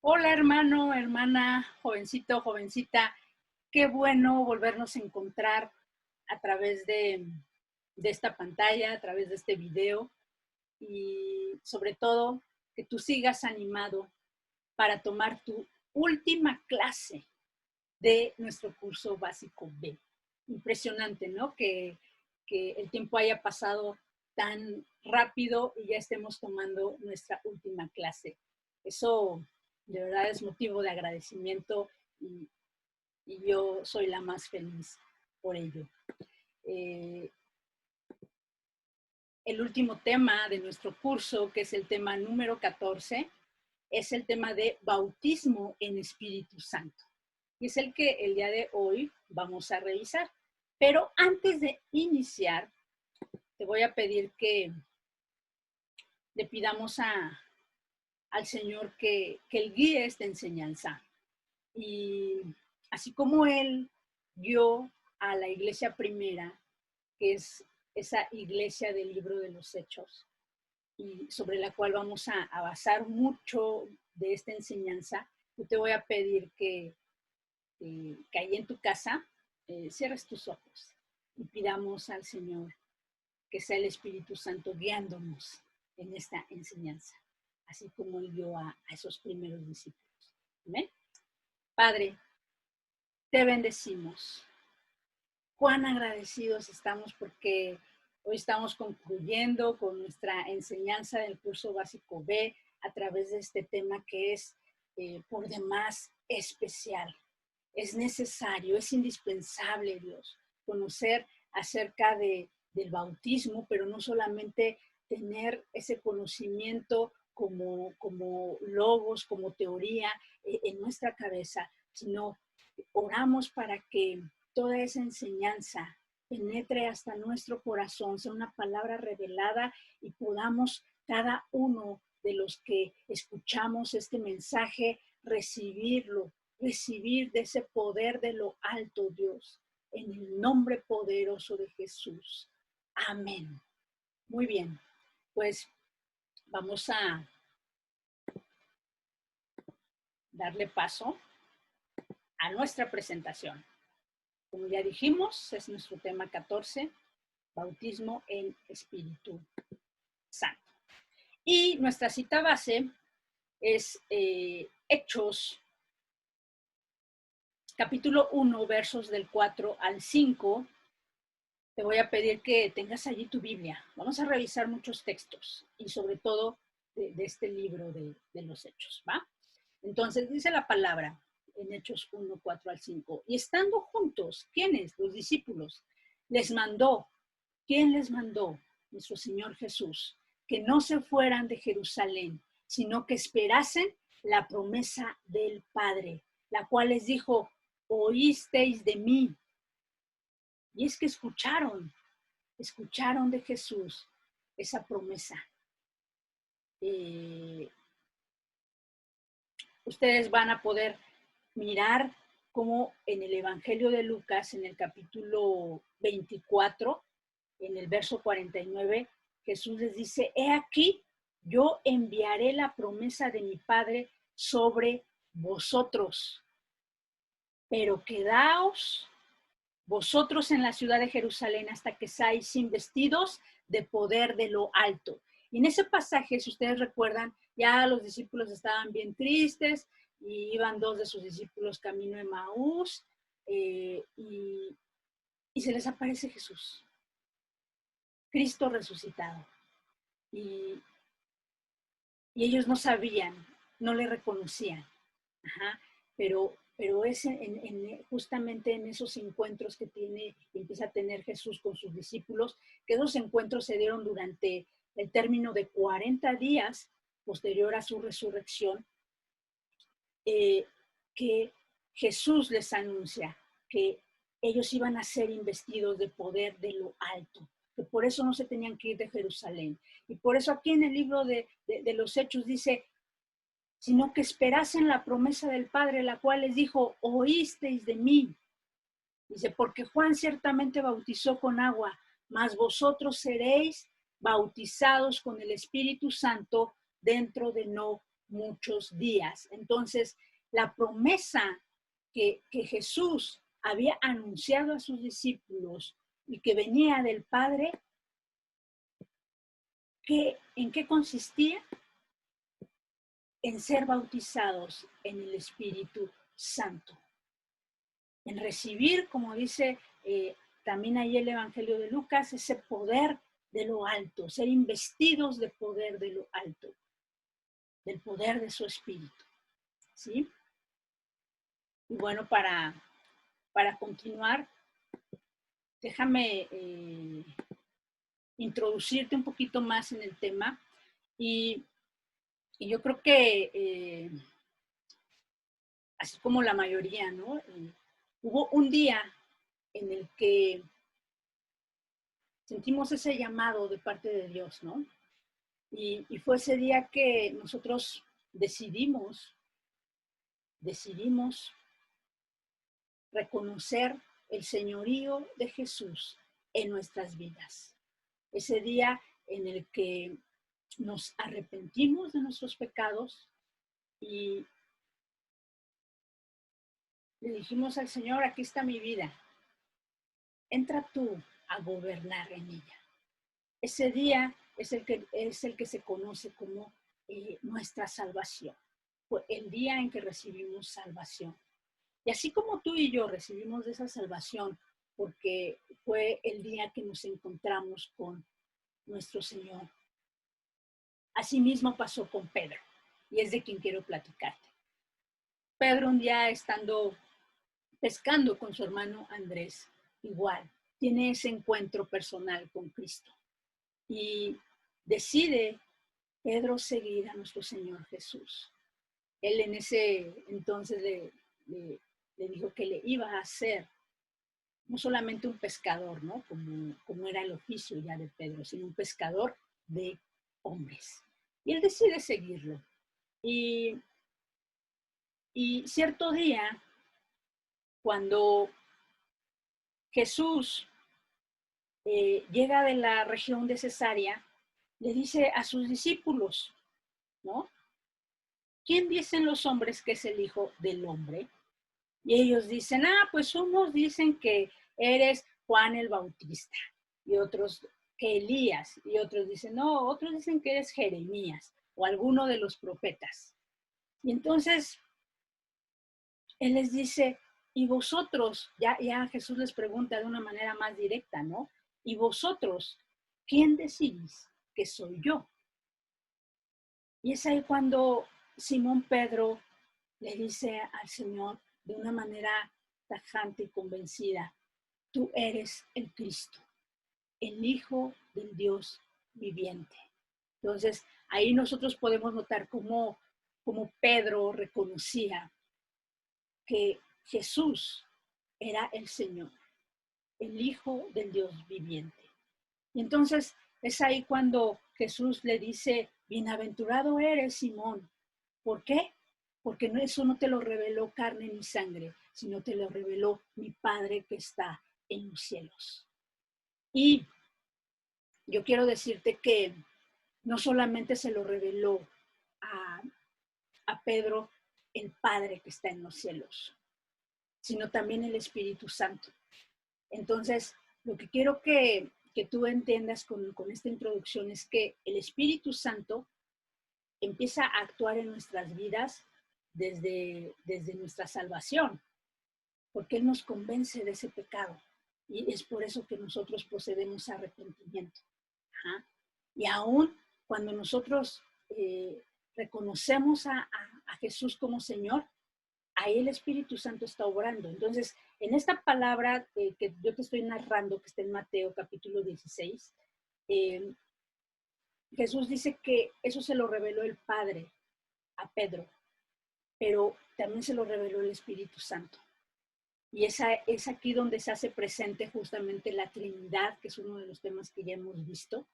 Hola hermano, hermana, jovencito, jovencita. Qué bueno volvernos a encontrar a través de esta pantalla, a través de este video y sobre todo que tú sigas animado para tomar tu última clase de nuestro curso básico B. Impresionante, ¿no? Que el tiempo haya pasado tan rápido y ya estemos tomando nuestra última clase. Eso de verdad es motivo de agradecimiento y yo soy la más feliz por ello. El último tema de nuestro curso, que es el tema número 14, es el tema de bautismo en Espíritu Santo. Y es el que el día de hoy vamos a revisar. Pero antes de iniciar, te voy a pedir que le pidamos al Señor que Él guíe esta enseñanza. Y así como Él guió a la iglesia primera, que es esa iglesia del libro de los Hechos, y sobre la cual vamos a basar mucho de esta enseñanza, yo te voy a pedir que ahí en tu casa cierres tus ojos y pidamos al Señor que sea el Espíritu Santo guiándonos en esta enseñanza, así como Él dio a esos primeros discípulos. ¿Amén? Padre, te bendecimos. Cuán agradecidos estamos porque hoy estamos concluyendo con nuestra enseñanza del curso básico B a través de este tema que es por demás especial. Es necesario, es indispensable, Dios, conocer acerca del bautismo, pero no solamente tener ese conocimiento como logos, como teoría en nuestra cabeza, sino oramos para que toda esa enseñanza penetre hasta nuestro corazón, sea una palabra revelada y podamos cada uno de los que escuchamos este mensaje recibirlo, recibir de ese poder de lo alto, Dios, en el nombre poderoso de Jesús. Amén. Muy bien, pues vamos a darle paso a nuestra presentación. Como ya dijimos, es nuestro tema 14, bautismo en Espíritu Santo. Y nuestra cita base es Hechos, capítulo 1, versos del 4 al 5. Te voy a pedir que tengas allí tu Biblia. Vamos a revisar muchos textos y sobre todo de este libro de los Hechos, ¿va? Entonces dice la palabra en Hechos 1, 4 al 5. Y estando juntos, ¿quiénes? Los discípulos. Les mandó. ¿Quién les mandó? Nuestro Señor Jesús. Que no se fueran de Jerusalén, sino que esperasen la promesa del Padre, la cual les dijo, oísteis de mí. Y es que escucharon de Jesús esa promesa. Ustedes van a poder mirar cómo en el Evangelio de Lucas, en el capítulo 24, en el verso 49, Jesús les dice, he aquí, yo enviaré la promesa de mi Padre sobre vosotros, pero quedaos vosotros en la ciudad de Jerusalén hasta que seáis investidos de poder de lo alto. Y en ese pasaje, si ustedes recuerdan, ya los discípulos estaban bien tristes y iban dos de sus discípulos camino de Maús y se les aparece Jesús, Cristo resucitado. Y ellos no sabían, no le reconocían. Ajá, pero es justamente en esos encuentros que empieza a tener Jesús con sus discípulos, que esos encuentros se dieron durante el término de 40 días posterior a su resurrección, que Jesús les anuncia que ellos iban a ser investidos de poder de lo alto, que por eso no se tenían que ir de Jerusalén. Y por eso aquí en el libro de los Hechos dice, sino que esperasen la promesa del Padre, la cual les dijo, oísteis de mí. Dice, porque Juan ciertamente bautizó con agua, mas vosotros seréis bautizados con el Espíritu Santo dentro de no muchos días. Entonces, la promesa que Jesús había anunciado a sus discípulos y que venía del Padre, ¿en qué consistía? En ser bautizados en el Espíritu Santo. En recibir, como dice también ahí el Evangelio de Lucas, ese poder de lo alto, ser investidos de poder de lo alto, del poder de su Espíritu. ¿Sí? Y bueno, para continuar, déjame introducirte un poquito más en el tema. Y yo creo que, así como la mayoría, ¿no? Hubo un día en el que sentimos ese llamado de parte de Dios, ¿no? Y fue ese día que nosotros decidimos reconocer el señorío de Jesús en nuestras vidas. Ese día en el que nos arrepentimos de nuestros pecados y le dijimos al Señor, aquí está mi vida, entra tú a gobernar en ella. Ese día es el que se conoce como nuestra salvación. Fue el día en que recibimos salvación. Y así como tú y yo recibimos de esa salvación, porque fue el día que nos encontramos con nuestro Señor. Asimismo pasó con Pedro, y es de quien quiero platicarte. Pedro un día estando pescando con su hermano Andrés, igual, tiene ese encuentro personal con Cristo. Y decide Pedro seguir a nuestro Señor Jesús. Él en ese entonces le dijo que le iba a hacer no solamente un pescador, ¿no? Como era el oficio ya de Pedro, sino un pescador de hombres. Y él decide seguirlo. Y cierto día, cuando Jesús llega de la región de Cesarea, le dice a sus discípulos, ¿no? ¿Quién dicen los hombres que es el Hijo del Hombre? Y ellos dicen, pues unos dicen que eres Juan el Bautista, y otros que Elías, y otros dicen, no, otros dicen que eres Jeremías, o alguno de los profetas. Y entonces, él les dice, y vosotros, ya Jesús les pregunta de una manera más directa, ¿no? Y vosotros, ¿quién decís que soy yo? Y es ahí cuando Simón Pedro le dice al Señor de una manera tajante y convencida, tú eres el Cristo, el Hijo del Dios viviente. Entonces, ahí nosotros podemos notar cómo Pedro reconocía que Jesús era el Señor, el Hijo del Dios viviente. Y entonces es ahí cuando Jesús le dice, bienaventurado eres, Simón. ¿Por qué? Porque eso no te lo reveló carne ni sangre, sino te lo reveló mi Padre que está en los cielos. Y yo quiero decirte que no solamente se lo reveló a Pedro el Padre que está en los cielos, sino también el Espíritu Santo. Entonces, lo que quiero que tú entiendas con esta introducción es que el Espíritu Santo empieza a actuar en nuestras vidas desde nuestra salvación, porque Él nos convence de ese pecado. Y es por eso que nosotros procedemos a arrepentimiento. Ajá. Y aún cuando nosotros reconocemos a Jesús como Señor, ahí el Espíritu Santo está obrando. Entonces, en esta palabra que yo te estoy narrando, que está en Mateo capítulo 16, Jesús dice que eso se lo reveló el Padre a Pedro, pero también se lo reveló el Espíritu Santo. Y es aquí donde se hace presente justamente la Trinidad, que es uno de los temas que ya hemos visto,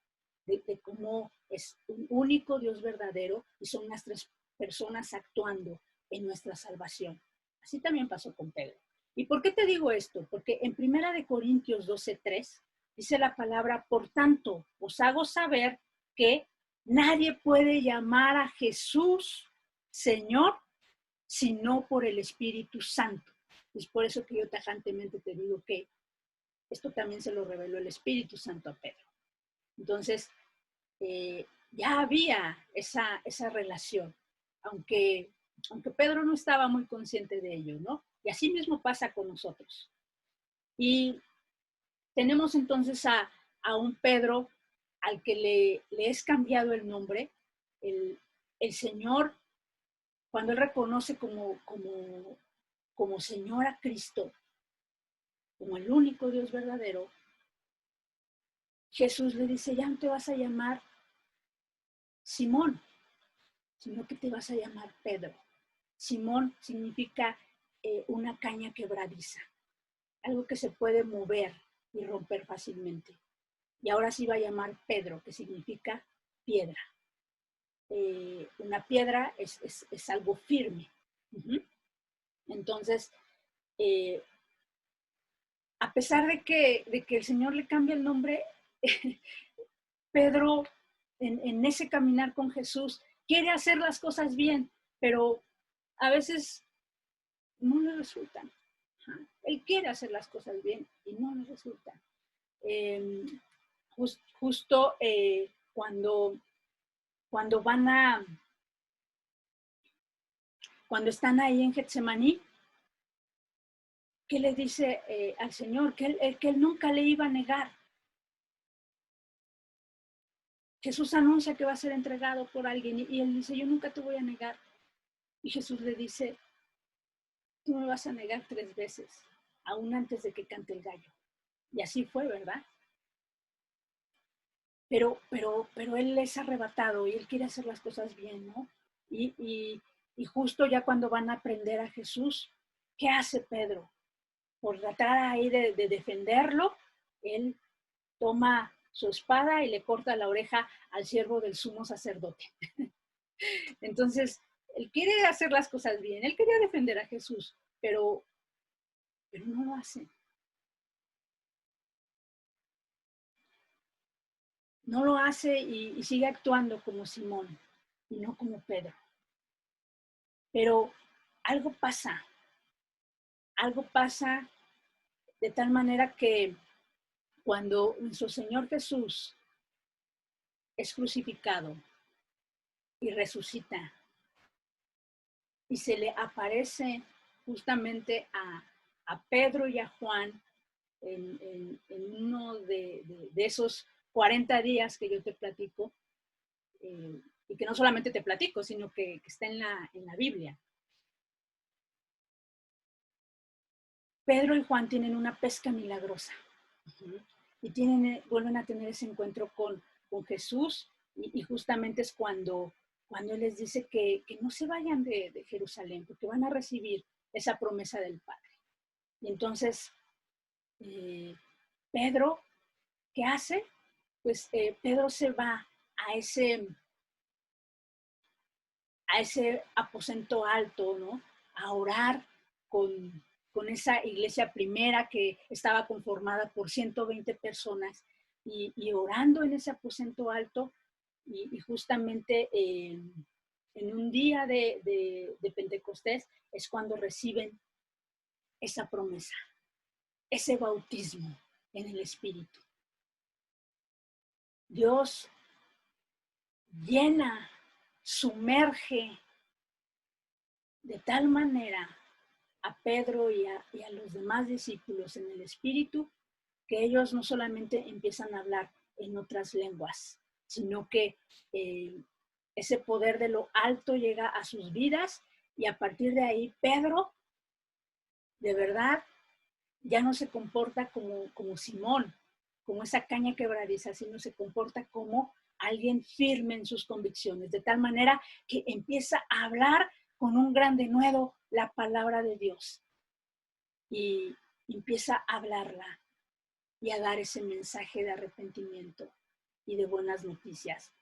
de cómo es un único Dios verdadero y son las tres personas actuando en nuestra salvación. Así también pasó con Pedro. ¿Y por qué te digo esto? Porque en 1 Corintios 12:3 dice la palabra, por tanto, os hago saber que nadie puede llamar a Jesús Señor, sino por el Espíritu Santo. Es por eso que yo tajantemente te digo que esto también se lo reveló el Espíritu Santo a Pedro. Entonces, ya había esa relación, aunque Pedro no estaba muy consciente de ello, ¿no? Y así mismo pasa con nosotros. Y tenemos entonces a un Pedro al que le es cambiado el nombre. El Señor, cuando él reconoce como Señor a Cristo, como el único Dios verdadero, Jesús le dice, ya no te vas a llamar Simón, sino que te vas a llamar Pedro. Simón significa una caña quebradiza, algo que se puede mover y romper fácilmente. Y ahora sí va a llamar Pedro, que significa piedra. Una piedra es algo firme. Entonces, a pesar de que el Señor le cambia el nombre, Pedro, en ese caminar con Jesús, quiere hacer las cosas bien, pero a veces no le resultan. Él quiere hacer las cosas bien y no le resultan. Justo cuando cuando están ahí en Getsemaní, ¿qué le dice al Señor? Que él nunca le iba a negar. Jesús anuncia que va a ser entregado por alguien y él dice, yo nunca te voy a negar. Y Jesús le dice, tú me vas a negar 3 veces, aún antes de que cante el gallo. Y así fue, ¿verdad? Pero él es arrebatado y él quiere hacer las cosas bien, ¿no? Y justo ya cuando van a prender a Jesús, ¿qué hace Pedro? Por tratar ahí de defenderlo, él toma su espada y le corta la oreja al siervo del sumo sacerdote. Entonces, él quiere hacer las cosas bien, él quería defender a Jesús, pero no lo hace. No lo hace y sigue actuando como Simón y no como Pedro. Pero algo pasa de tal manera que cuando nuestro Señor Jesús es crucificado y resucita y se le aparece justamente a Pedro y a Juan en uno de esos 40 días que yo te platico, y que no solamente te platico, sino que está en la Biblia. Pedro y Juan tienen una pesca milagrosa y vuelven a tener ese encuentro con Jesús y justamente es cuando Él les dice que no se vayan de Jerusalén porque van a recibir esa promesa del Padre. Y entonces, Pedro, ¿qué hace? Pues Pedro se va a ese aposento alto, ¿no? A orar con esa iglesia primera que estaba conformada por 120 personas y orando en ese aposento alto y justamente en un día de Pentecostés es cuando reciben esa promesa, ese bautismo en el Espíritu. Dios llena, sumerge de tal manera a Pedro y a los demás discípulos en el Espíritu, que ellos no solamente empiezan a hablar en otras lenguas, sino que ese poder de lo alto llega a sus vidas y a partir de ahí Pedro, de verdad, ya no se comporta como Simón, como esa caña quebradiza, sino se comporta como alguien firme en sus convicciones, de tal manera que empieza a hablar con un gran denuedo la palabra de Dios y empieza a hablarla y a dar ese mensaje de arrepentimiento y de buenas noticias,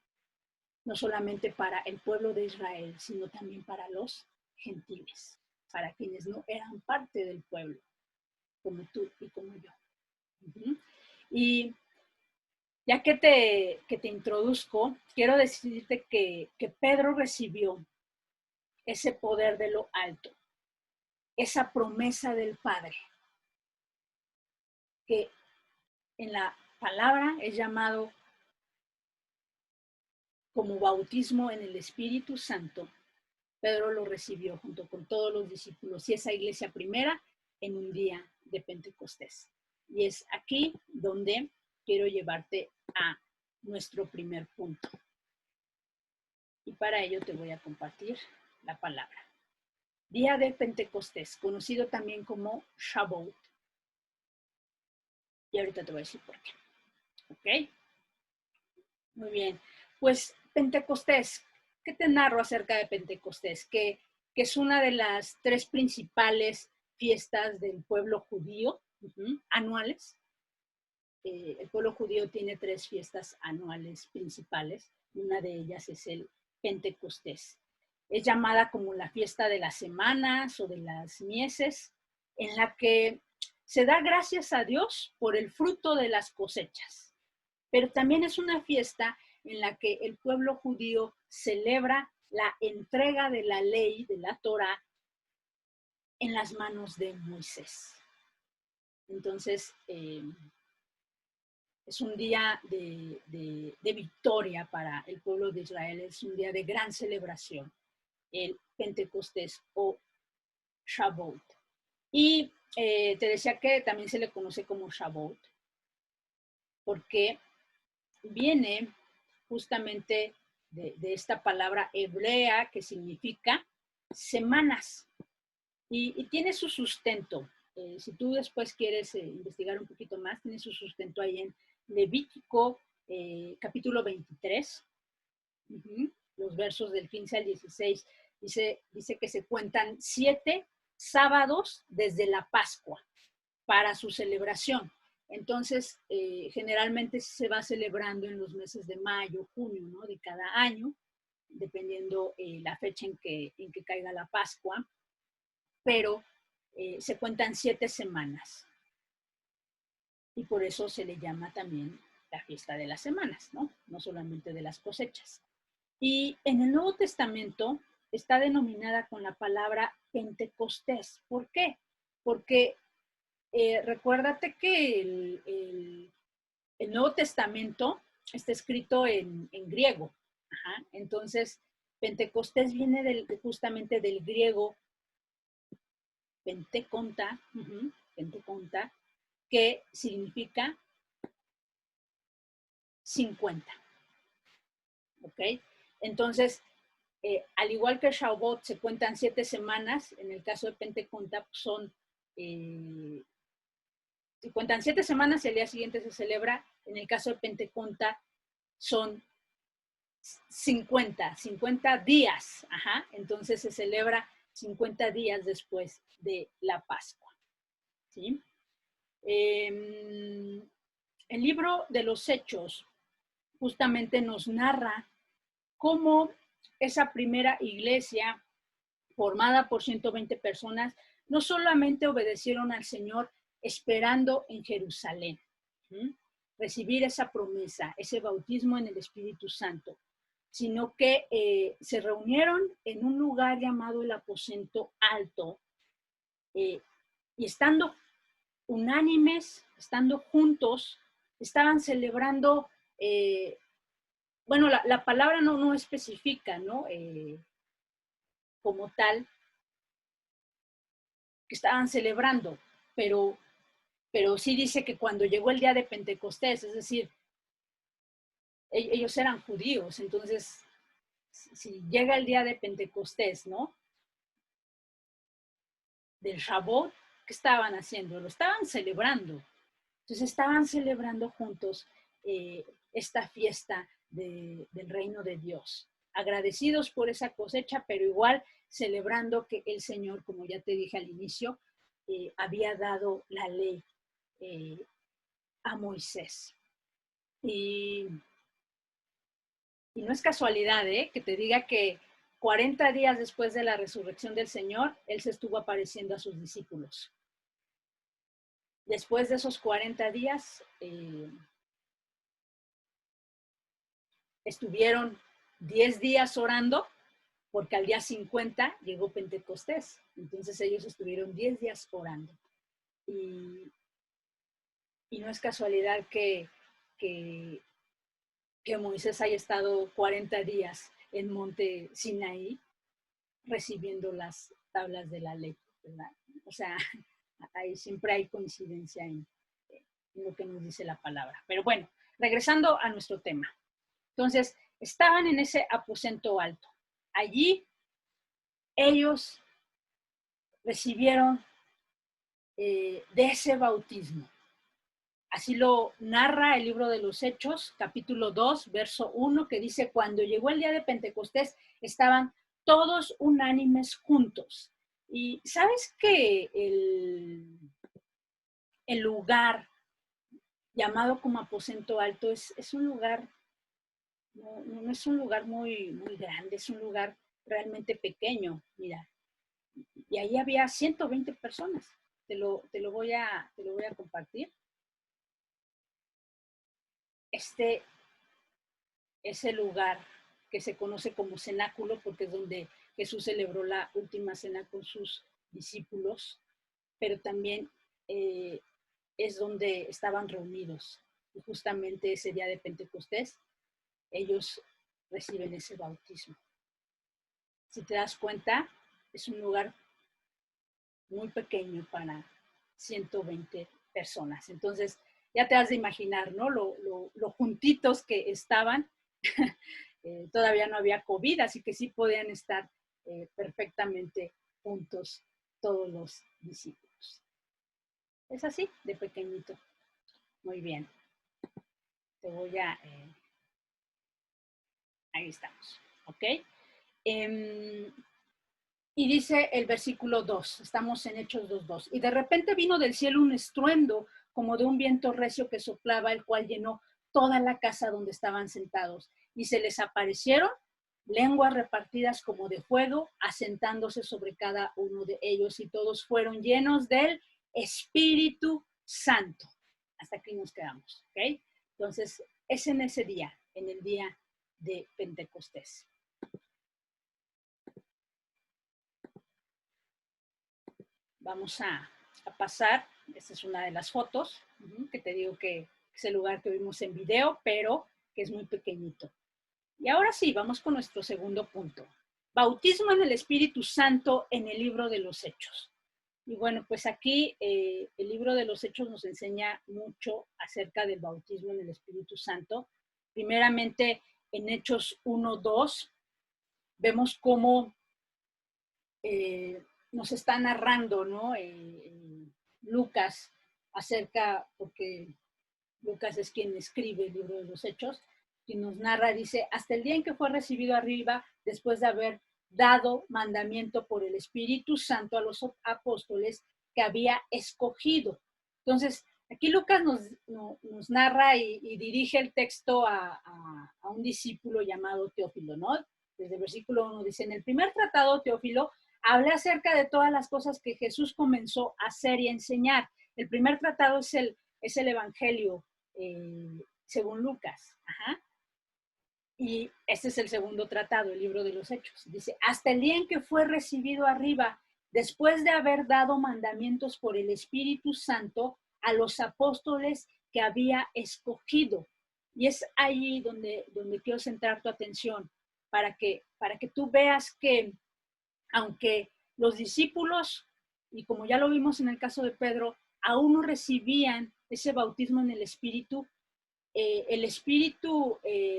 no solamente para el pueblo de Israel, sino también para los gentiles, para quienes no eran parte del pueblo, como tú y como yo. Y ya que te introduzco, quiero decirte que Pedro recibió ese poder de lo alto, esa promesa del Padre, que en la palabra es llamado como bautismo en el Espíritu Santo. Pedro lo recibió junto con todos los discípulos y esa iglesia primera en un día de Pentecostés. Y es aquí donde quiero llevarte a nuestro primer punto. Y para ello te voy a compartir la palabra. Día de Pentecostés, conocido también como Shavuot. Y ahorita te voy a decir por qué. ¿Ok? Muy bien. Pues Pentecostés, ¿qué te narro acerca de Pentecostés? Que es una de las tres principales fiestas del pueblo judío, anuales. El pueblo judío tiene tres fiestas anuales principales. Una de ellas es el Pentecostés. Es llamada como la fiesta de las semanas o de las mieses, en la que se da gracias a Dios por el fruto de las cosechas. Pero también es una fiesta en la que el pueblo judío celebra la entrega de la ley, de la Torá, en las manos de Moisés. Entonces, es un día de victoria para el pueblo de Israel, es un día de gran celebración, el Pentecostés o Shavuot. Y te decía que también se le conoce como Shavuot, porque viene justamente de esta palabra hebrea que significa semanas y tiene su sustento. Si tú después quieres investigar un poquito más, tiene su sustento ahí en Levítico capítulo 23, los versos del 15 al 16. Dice que se cuentan 7 sábados desde la Pascua para su celebración. Entonces, generalmente se va celebrando en los meses de mayo, junio, ¿no? De cada año, dependiendo la fecha en que caiga la Pascua, pero se cuentan 7 semanas. Y por eso se le llama también la fiesta de las semanas, ¿no? No solamente de las cosechas. Y en el Nuevo Testamento está denominada con la palabra Pentecostés. ¿Por qué? Porque recuérdate que el Nuevo Testamento está escrito en griego. Ajá. Entonces, Pentecostés viene justamente del griego penteconta, penteconta, que significa 50. ¿Ok? Entonces, al igual que Shavuot se cuentan 7 semanas, en el caso de Penteconta son se cuentan 7 semanas y al día siguiente se celebra. En el caso de Penteconta son 50 días. Ajá. Entonces se celebra 50 días después de la Pascua. ¿Sí? El libro de los Hechos justamente nos narra cómo esa primera iglesia formada por 120 personas no solamente obedecieron al Señor esperando en Jerusalén, recibir esa promesa, ese bautismo en el Espíritu Santo, sino que se reunieron en un lugar llamado el aposento alto y estando unánimes, estando juntos, estaban celebrando, bueno, la palabra no especifica, ¿no? Como tal, que estaban celebrando, pero sí dice que cuando llegó el día de Pentecostés, es decir, ellos eran judíos, entonces, si llega el día de Pentecostés, ¿no? Del Shavuot, ¿qué estaban haciendo? Lo estaban celebrando. Entonces estaban celebrando juntos esta fiesta del reino de Dios. Agradecidos por esa cosecha, pero igual celebrando que el Señor, como ya te dije al inicio, había dado la ley a Moisés. Y no es casualidad, que te diga que 40 días después de la resurrección del Señor, Él se estuvo apareciendo a sus discípulos. Después de esos 40 días, estuvieron 10 días orando porque al día 50 llegó Pentecostés. Entonces ellos estuvieron 10 días orando. Y no es casualidad que Moisés haya estado 40 días en Monte Sinaí recibiendo las tablas de la ley, ¿verdad? O sea, ahí siempre hay coincidencia en lo que nos dice la palabra. Pero bueno, regresando a nuestro tema. Entonces, estaban en ese aposento alto. Allí ellos recibieron de ese bautismo. Así lo narra el libro de los Hechos, capítulo 2, verso 1, que dice, cuando llegó el día de Pentecostés, estaban todos unánimes juntos. Y sabes que el lugar llamado como aposento alto es un lugar, no es un lugar muy, muy grande, es un lugar realmente pequeño, mira. Y ahí había 120 personas. Te lo voy a compartir. Este es el lugar que se conoce como cenáculo porque es donde Jesús celebró la última cena con sus discípulos, pero también es donde estaban reunidos. Y justamente ese día de Pentecostés, ellos reciben ese bautismo. Si te das cuenta, es un lugar muy pequeño para 120 personas. Entonces, ya te has de imaginar, ¿no? Lo juntitos que estaban. Todavía no había COVID, así que sí podían estar perfectamente juntos todos los discípulos. Es así, de pequeñito. Muy bien. Te voy a... ahí estamos, ¿ok? Y dice el versículo 2, estamos en Hechos 2:2. Y de repente vino del cielo un estruendo como de un viento recio que soplaba, el cual llenó toda la casa donde estaban sentados. Y se les aparecieron lenguas repartidas como de fuego, asentándose sobre cada uno de ellos. Y todos fueron llenos del Espíritu Santo. Hasta aquí nos quedamos, ¿ok? Entonces, es en ese día, en el día de Pentecostés. Vamos a pasar, esta es una de las fotos, que te digo que es el lugar que vimos en video, pero que es muy pequeñito. Y ahora sí, vamos con nuestro segundo punto. Bautismo en el Espíritu Santo en el libro de los Hechos. Y bueno, pues aquí el libro de los Hechos nos enseña mucho acerca del bautismo en el Espíritu Santo. Primeramente, en Hechos 1:2, vemos cómo nos está narrando, ¿no? Lucas acerca, porque Lucas es quien escribe el libro de los Hechos, quien nos narra, dice, hasta el día en que fue recibido arriba, después de haber dado mandamiento por el Espíritu Santo a los apóstoles que había escogido. Entonces, aquí Lucas nos narra y dirige el texto a un discípulo llamado Teófilo, ¿no? Desde el versículo 1 dice, en el primer tratado, Teófilo, hablé acerca de todas las cosas que Jesús comenzó a hacer y a enseñar. El primer tratado es el Evangelio según Lucas. Ajá. Y este es el segundo tratado, el libro de los Hechos. Dice, hasta el día en que fue recibido arriba, después de haber dado mandamientos por el Espíritu Santo a los apóstoles que había escogido. Y es ahí donde quiero centrar tu atención, para que tú veas que aunque los discípulos, y como ya lo vimos en el caso de Pedro, aún no recibían ese bautismo en el Espíritu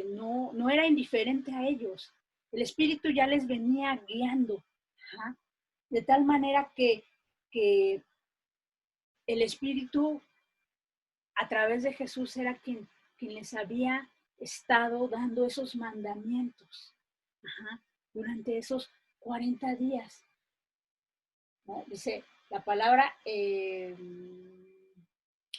no era indiferente a ellos. El Espíritu ya les venía guiando. ¿Ja? De tal manera que el Espíritu a través de Jesús era quien les había estado dando esos mandamientos. Ajá. Durante esos 40 días. ¿No? Dice la palabra,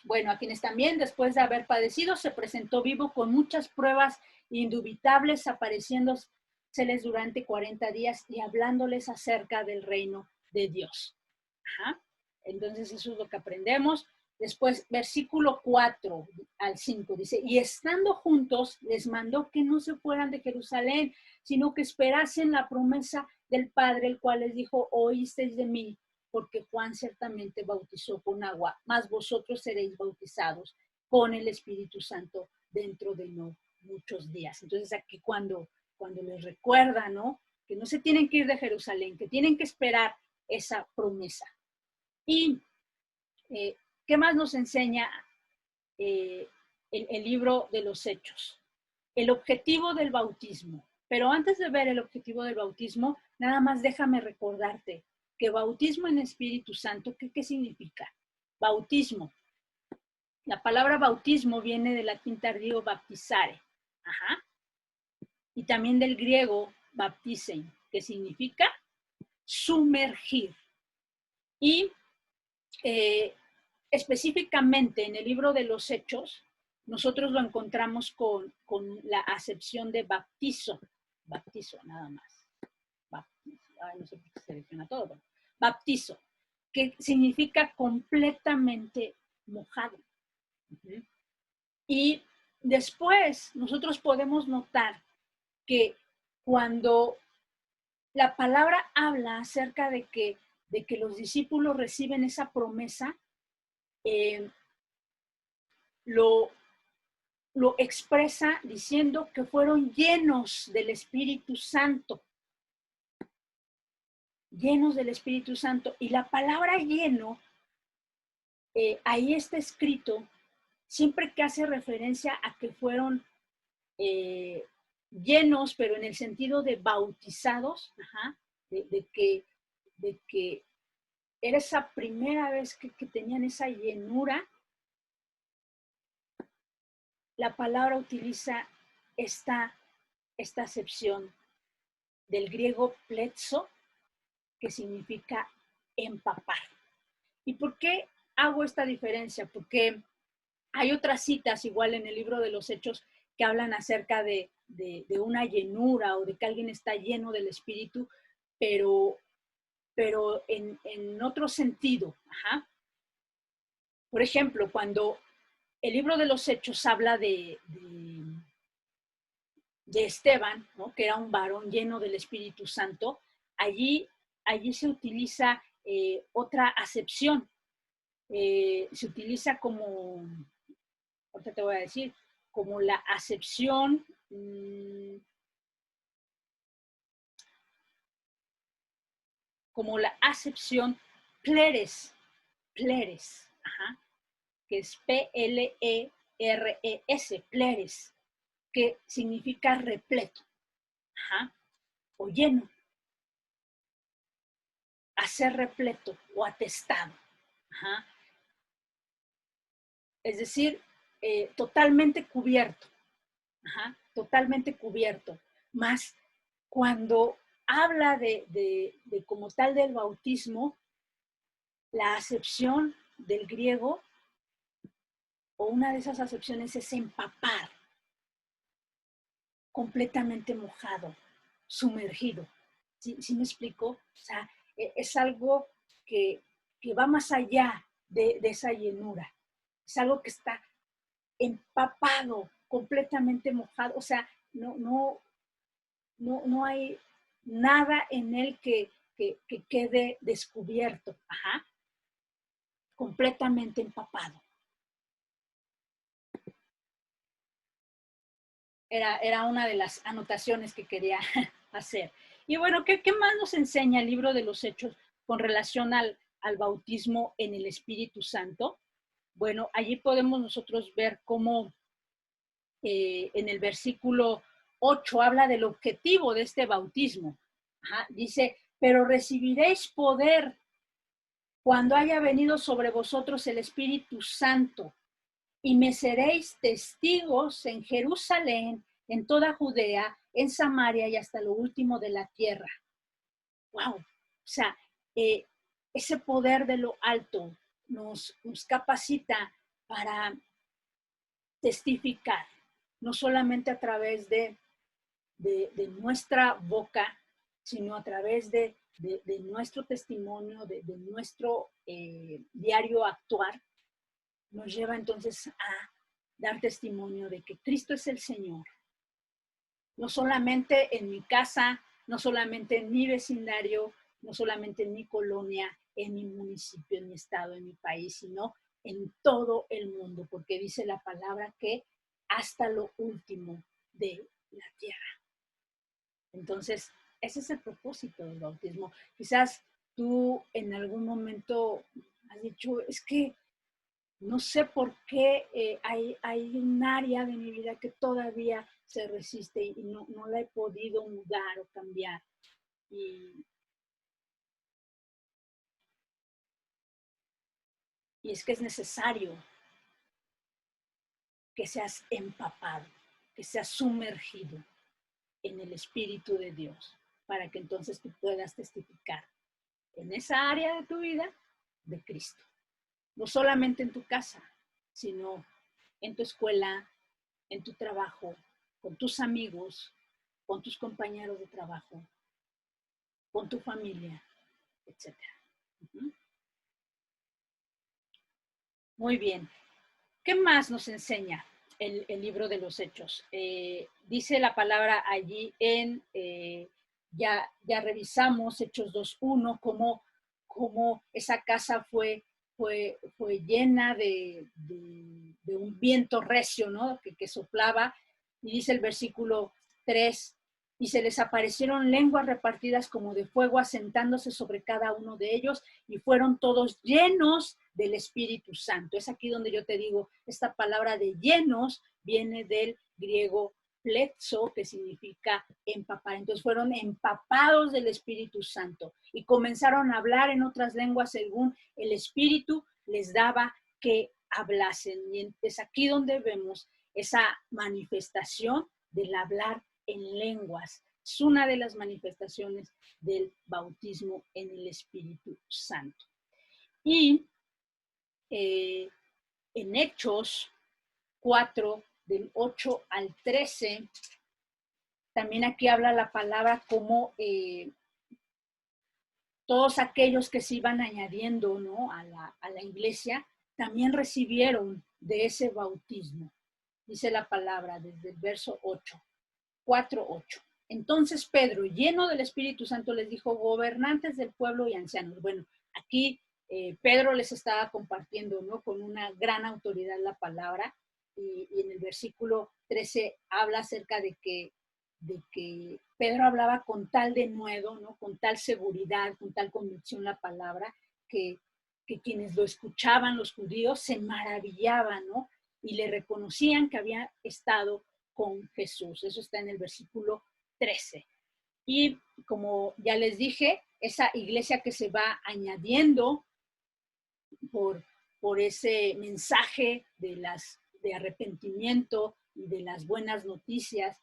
bueno, a quienes también después de haber padecido se presentó vivo con muchas pruebas indubitables, apareciéndoseles durante 40 días y hablándoles acerca del reino de Dios. Ajá. Entonces eso es lo que aprendemos. Después, versículo 4 al 5 dice, y estando juntos, les mandó que no se fueran de Jerusalén, sino que esperasen la promesa del Padre, el cual les dijo, oísteis de mí, porque Juan ciertamente bautizó con agua, mas vosotros seréis bautizados con el Espíritu Santo dentro de no muchos días. Entonces aquí cuando les recuerda, ¿no? Que no se tienen que ir de Jerusalén, que tienen que esperar esa promesa. Y ¿qué más nos enseña el libro de los Hechos? El objetivo del bautismo. Pero antes de ver el objetivo del bautismo, nada más déjame recordarte que bautismo en Espíritu Santo, ¿qué significa? Bautismo. La palabra bautismo viene del latín tardío baptizare. Ajá. Y también del griego baptizein, que significa sumergir. Y específicamente en el libro de los Hechos, nosotros lo encontramos con la acepción de bautizo nada más. Baptizo, no sé por qué se selecciona todo, bautizo, que significa completamente mojado. Y después nosotros podemos notar que cuando la palabra habla acerca de que los discípulos reciben esa promesa, lo expresa diciendo que fueron llenos del Espíritu Santo. Llenos del Espíritu Santo. Y la palabra lleno, ahí está escrito, siempre que hace referencia a que fueron llenos, pero en el sentido de bautizados, ajá, de que era esa primera vez que tenían esa llenura. La palabra utiliza esta acepción del griego pletzo, que significa empapar. ¿Y por qué hago esta diferencia? Porque hay otras citas igual en el libro de los Hechos que hablan acerca de una llenura o de que alguien está lleno del Espíritu, pero en otro sentido. Ajá. Por ejemplo, cuando el libro de los Hechos habla de Esteban, ¿no? Que era un varón lleno del Espíritu Santo, allí se utiliza otra acepción. Se utiliza como, ahorita te voy a decir, como la acepción, pleres, ajá, que es P-L-E-R-E-S, pleres, que significa repleto, ajá, o lleno, hacer repleto o atestado, ajá. Es decir, totalmente cubierto, ajá, totalmente cubierto. Más cuando habla de como tal del bautismo, la acepción del griego, o una de esas acepciones, es empapar, completamente mojado, sumergido. ¿Sí me explico? O sea, es algo que va más allá de esa llenura. Es algo que está empapado, completamente mojado. O sea, no hay nada en él que quede descubierto. Ajá. Completamente empapado. Era una de las anotaciones que quería hacer. Y bueno, ¿qué más nos enseña el libro de los Hechos con relación al bautismo en el Espíritu Santo? Bueno, allí podemos nosotros ver cómo en el versículo 8 habla del objetivo de este bautismo. Ajá, dice, pero recibiréis poder cuando haya venido sobre vosotros el Espíritu Santo, y me seréis testigos en Jerusalén, en toda Judea, en Samaria y hasta lo último de la tierra. ¡Wow! O sea, ese poder de lo alto nos capacita para testificar, no solamente a través de nuestra boca, sino a través de nuestro testimonio, de nuestro diario actuar, nos lleva entonces a dar testimonio de que Cristo es el Señor. No solamente en mi casa, no solamente en mi vecindario, no solamente en mi colonia, en mi municipio, en mi estado, en mi país, sino en todo el mundo, porque dice la palabra que hasta lo último de la tierra. Entonces, ese es el propósito del bautismo. Quizás tú en algún momento has dicho, es que no sé por qué hay un área de mi vida que todavía se resiste y no la he podido mudar o cambiar. Y es que es necesario que seas empapado, que seas sumergido en el Espíritu de Dios, para que entonces tú puedas testificar en esa área de tu vida de Cristo. No solamente en tu casa, sino en tu escuela, en tu trabajo, con tus amigos, con tus compañeros de trabajo, con tu familia, etc. Muy bien. ¿Qué más nos enseña el libro de los Hechos? Dice la palabra allí ya revisamos Hechos 2.1, cómo esa casa fue llena de un viento recio, ¿no? Que soplaba. Y dice el versículo 3, y se les aparecieron lenguas repartidas como de fuego asentándose sobre cada uno de ellos, y fueron todos llenos del Espíritu Santo. Es aquí donde yo te digo, esta palabra de llenos viene del griego pletzo, que significa empapar. Entonces fueron empapados del Espíritu Santo y comenzaron a hablar en otras lenguas según el Espíritu les daba que hablasen. Y es aquí donde vemos esa manifestación del hablar en lenguas. Es una de las manifestaciones del bautismo en el Espíritu Santo. Y en Hechos 4, del 8 al 13, también aquí habla la palabra como todos aquellos que se iban añadiendo, ¿no? a la iglesia, también recibieron de ese bautismo. Dice la palabra desde el verso 8, 4:8. Entonces Pedro, lleno del Espíritu Santo, les dijo, gobernantes del pueblo y ancianos. Bueno, aquí Pedro les estaba compartiendo, ¿no? Con una gran autoridad la palabra, y en el versículo 13 habla acerca de que Pedro hablaba con tal denuedo, ¿no? Con tal seguridad, con tal convicción la palabra, que quienes lo escuchaban, los judíos, se maravillaban, ¿no? Y le reconocían que había estado con Jesús. Eso está en el versículo 13. Y como ya les dije, esa iglesia que se va añadiendo por ese mensaje de arrepentimiento y de las buenas noticias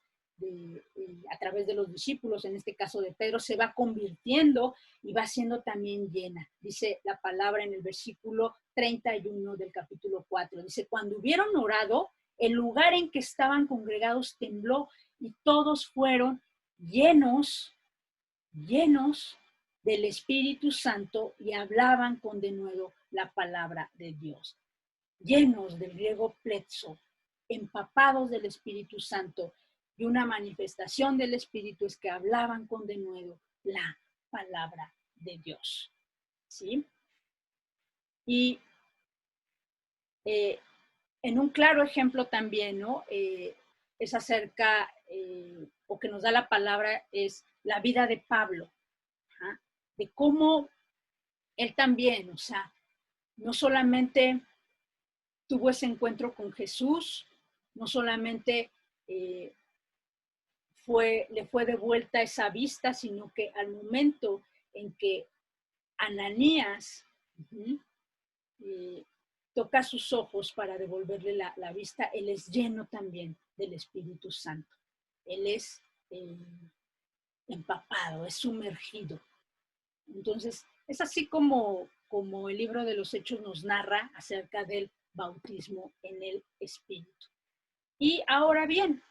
a través de los discípulos, en este caso de Pedro, se va convirtiendo y va siendo también llena. Dice la palabra en el versículo 31 del capítulo 4. Dice, cuando hubieron orado, el lugar en que estaban congregados tembló y todos fueron llenos del Espíritu Santo y hablaban con denuedo la palabra de Dios. Llenos del griego pletzo, empapados del Espíritu Santo, y una manifestación del Espíritu es que hablaban con denuedo la palabra de Dios. ¿Sí? Y en un claro ejemplo también, ¿no? Es acerca, o que nos da la palabra, es la vida de Pablo, ¿ah? De cómo él también, o sea, no solamente tuvo ese encuentro con Jesús, no solamente le fue devuelta esa vista, sino que al momento en que Ananías toca sus ojos para devolverle la vista, él es lleno también del Espíritu Santo. Él es empapado, es sumergido. Entonces, es así como el libro de los Hechos nos narra acerca del bautismo en el Espíritu. Y ahora bien,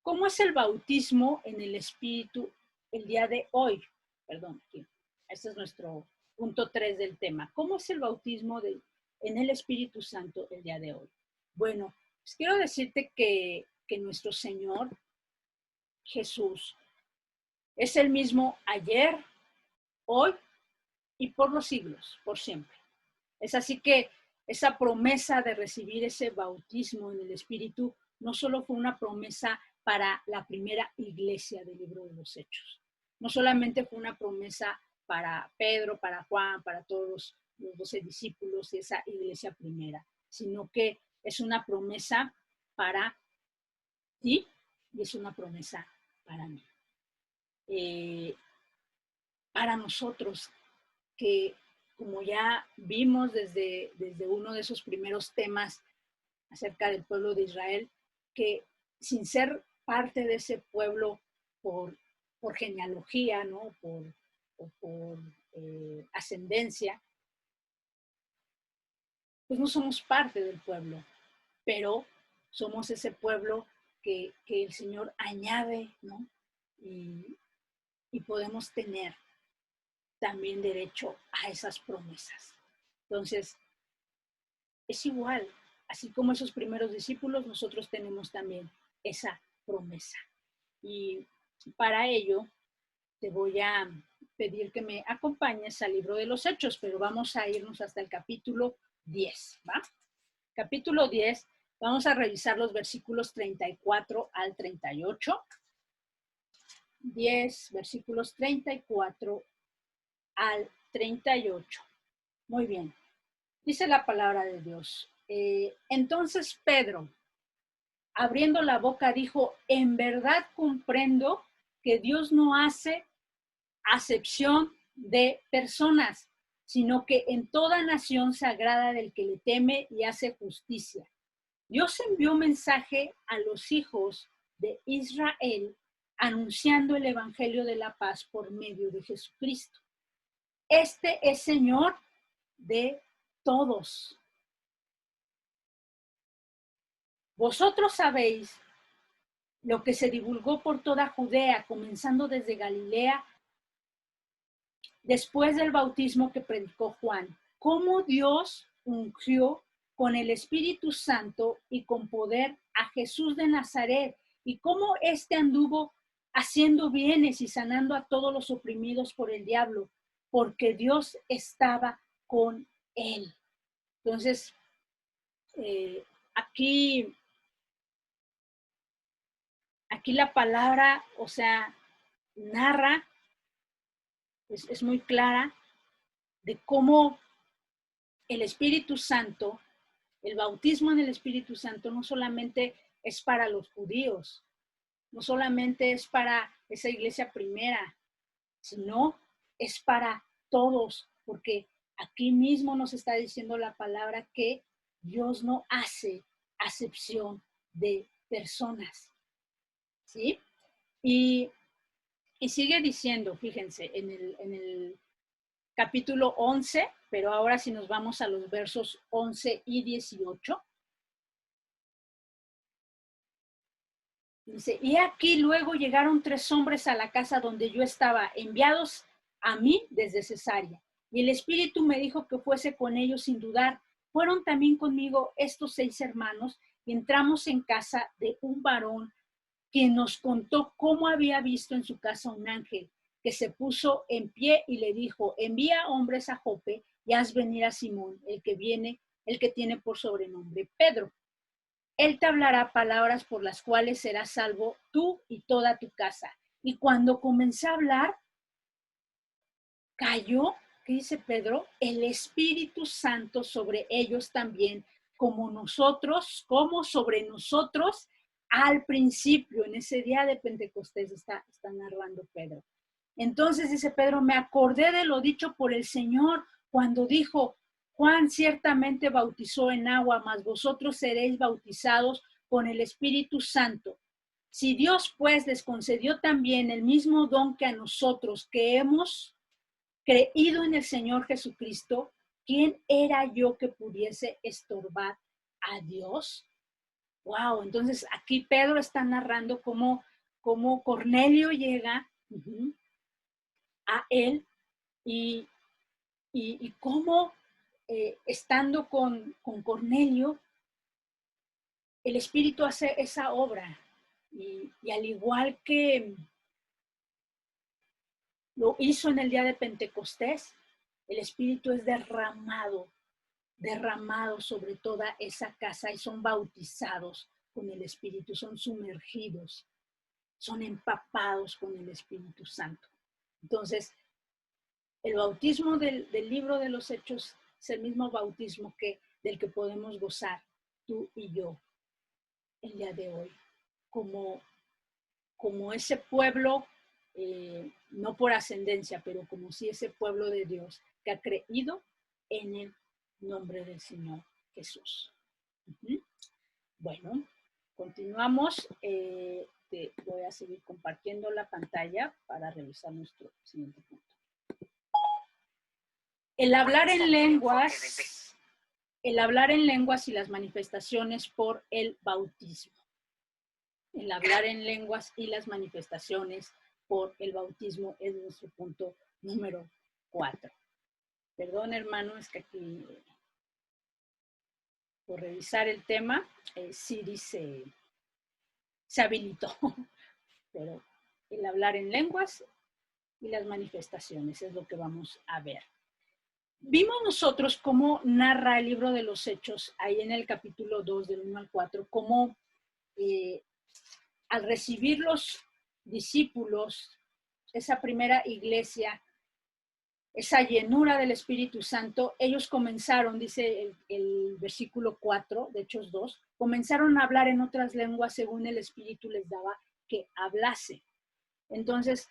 ¿cómo es el bautismo en el Espíritu el día de hoy? Perdón, aquí. Este es nuestro punto 3 del tema. ¿Cómo es el bautismo en el Espíritu Santo el día de hoy. Bueno, pues quiero decirte que nuestro Señor Jesús es el mismo ayer, hoy y por los siglos, por siempre. Es así que esa promesa de recibir ese bautismo en el Espíritu no solo fue una promesa para la primera iglesia del libro de los Hechos, no solamente fue una promesa para Pedro, para Juan, para todos los 12 discípulos de esa iglesia primera, sino que es una promesa para ti y es una promesa para mí. Para nosotros que, como ya vimos desde uno de esos primeros temas acerca del pueblo de Israel, que sin ser parte de ese pueblo por genealogía, ¿no? por ascendencia, pues no somos parte del pueblo, pero somos ese pueblo que el Señor añade, ¿no? Y podemos tener también derecho a esas promesas. Entonces, es igual, así como esos primeros discípulos, nosotros tenemos también esa promesa. Y para ello, te voy a pedir que me acompañes al libro de los Hechos, pero vamos a irnos hasta el capítulo 10, ¿va? Capítulo 10, vamos a revisar los versículos 34 al 38. 10, versículos 34 al 38. Muy bien. Dice la palabra de Dios. Entonces Pedro, abriendo la boca, dijo, en verdad comprendo que Dios no hace acepción de personas, sino que en toda nación se agrada del que le teme y hace justicia. Dios envió mensaje a los hijos de Israel anunciando el evangelio de la paz por medio de Jesucristo. Este es Señor de todos. Vosotros sabéis lo que se divulgó por toda Judea, comenzando desde Galilea, después del bautismo que predicó Juan, cómo Dios ungió con el Espíritu Santo y con poder a Jesús de Nazaret, y cómo éste anduvo haciendo bienes y sanando a todos los oprimidos por el diablo, porque Dios estaba con él. Entonces, aquí la palabra, o sea, narra, es muy clara de cómo el Espíritu Santo, el bautismo en el Espíritu Santo no solamente es para los judíos, no solamente es para esa iglesia primera, sino es para todos, porque aquí mismo nos está diciendo la palabra que Dios no hace acepción de personas, ¿sí? Y sigue diciendo, fíjense, en el capítulo 11, pero ahora si nos vamos a los versos 11 y 18. Dice, y aquí luego llegaron 3 hombres a la casa donde yo estaba, enviados a mí desde Cesarea. Y el Espíritu me dijo que fuese con ellos sin dudar. Fueron también conmigo estos 6 hermanos y entramos en casa de un varón que nos contó cómo había visto en su casa un ángel que se puso en pie y le dijo, envía hombres a Jope y haz venir a Simón, el que tiene por sobrenombre Pedro. Él te hablará palabras por las cuales serás salvo tú y toda tu casa. Y cuando comencé a hablar, cayó, ¿qué dice Pedro? El Espíritu Santo sobre ellos también, como sobre nosotros al principio, en ese día de Pentecostés, está narrando Pedro. Entonces dice Pedro, me acordé de lo dicho por el Señor cuando dijo, Juan ciertamente bautizó en agua, mas vosotros seréis bautizados con el Espíritu Santo. Si Dios pues les concedió también el mismo don que a nosotros que hemos creído en el Señor Jesucristo, ¿quién era yo que pudiese estorbar a Dios? Wow, entonces aquí Pedro está narrando cómo Cornelio llega a él y cómo estando con Cornelio, el Espíritu hace esa obra y al igual que lo hizo en el día de Pentecostés, el Espíritu es derramado sobre toda esa casa y son bautizados con el Espíritu, son sumergidos, son empapados con el Espíritu Santo. Entonces, el bautismo del libro de los Hechos es el mismo bautismo del que podemos gozar tú y yo el día de hoy, como ese pueblo, no por ascendencia, pero como si ese pueblo de Dios que ha creído en el nombre del Señor Jesús. Bueno, continuamos. Te voy a seguir compartiendo la pantalla para revisar nuestro siguiente punto. El hablar en lenguas y las manifestaciones por el bautismo. El hablar en lenguas y las manifestaciones por el bautismo es nuestro punto número 4. Perdón, hermano, es que aquí, por revisar el tema, Siri se habilitó. Pero el hablar en lenguas y las manifestaciones es lo que vamos a ver. Vimos nosotros cómo narra el libro de los Hechos, ahí en el capítulo 2, del 1 al 4, cómo al recibir los discípulos, esa primera iglesia, esa llenura del Espíritu Santo, ellos comenzaron, dice el versículo 4 de Hechos 2, comenzaron a hablar en otras lenguas según el Espíritu les daba que hablase. Entonces,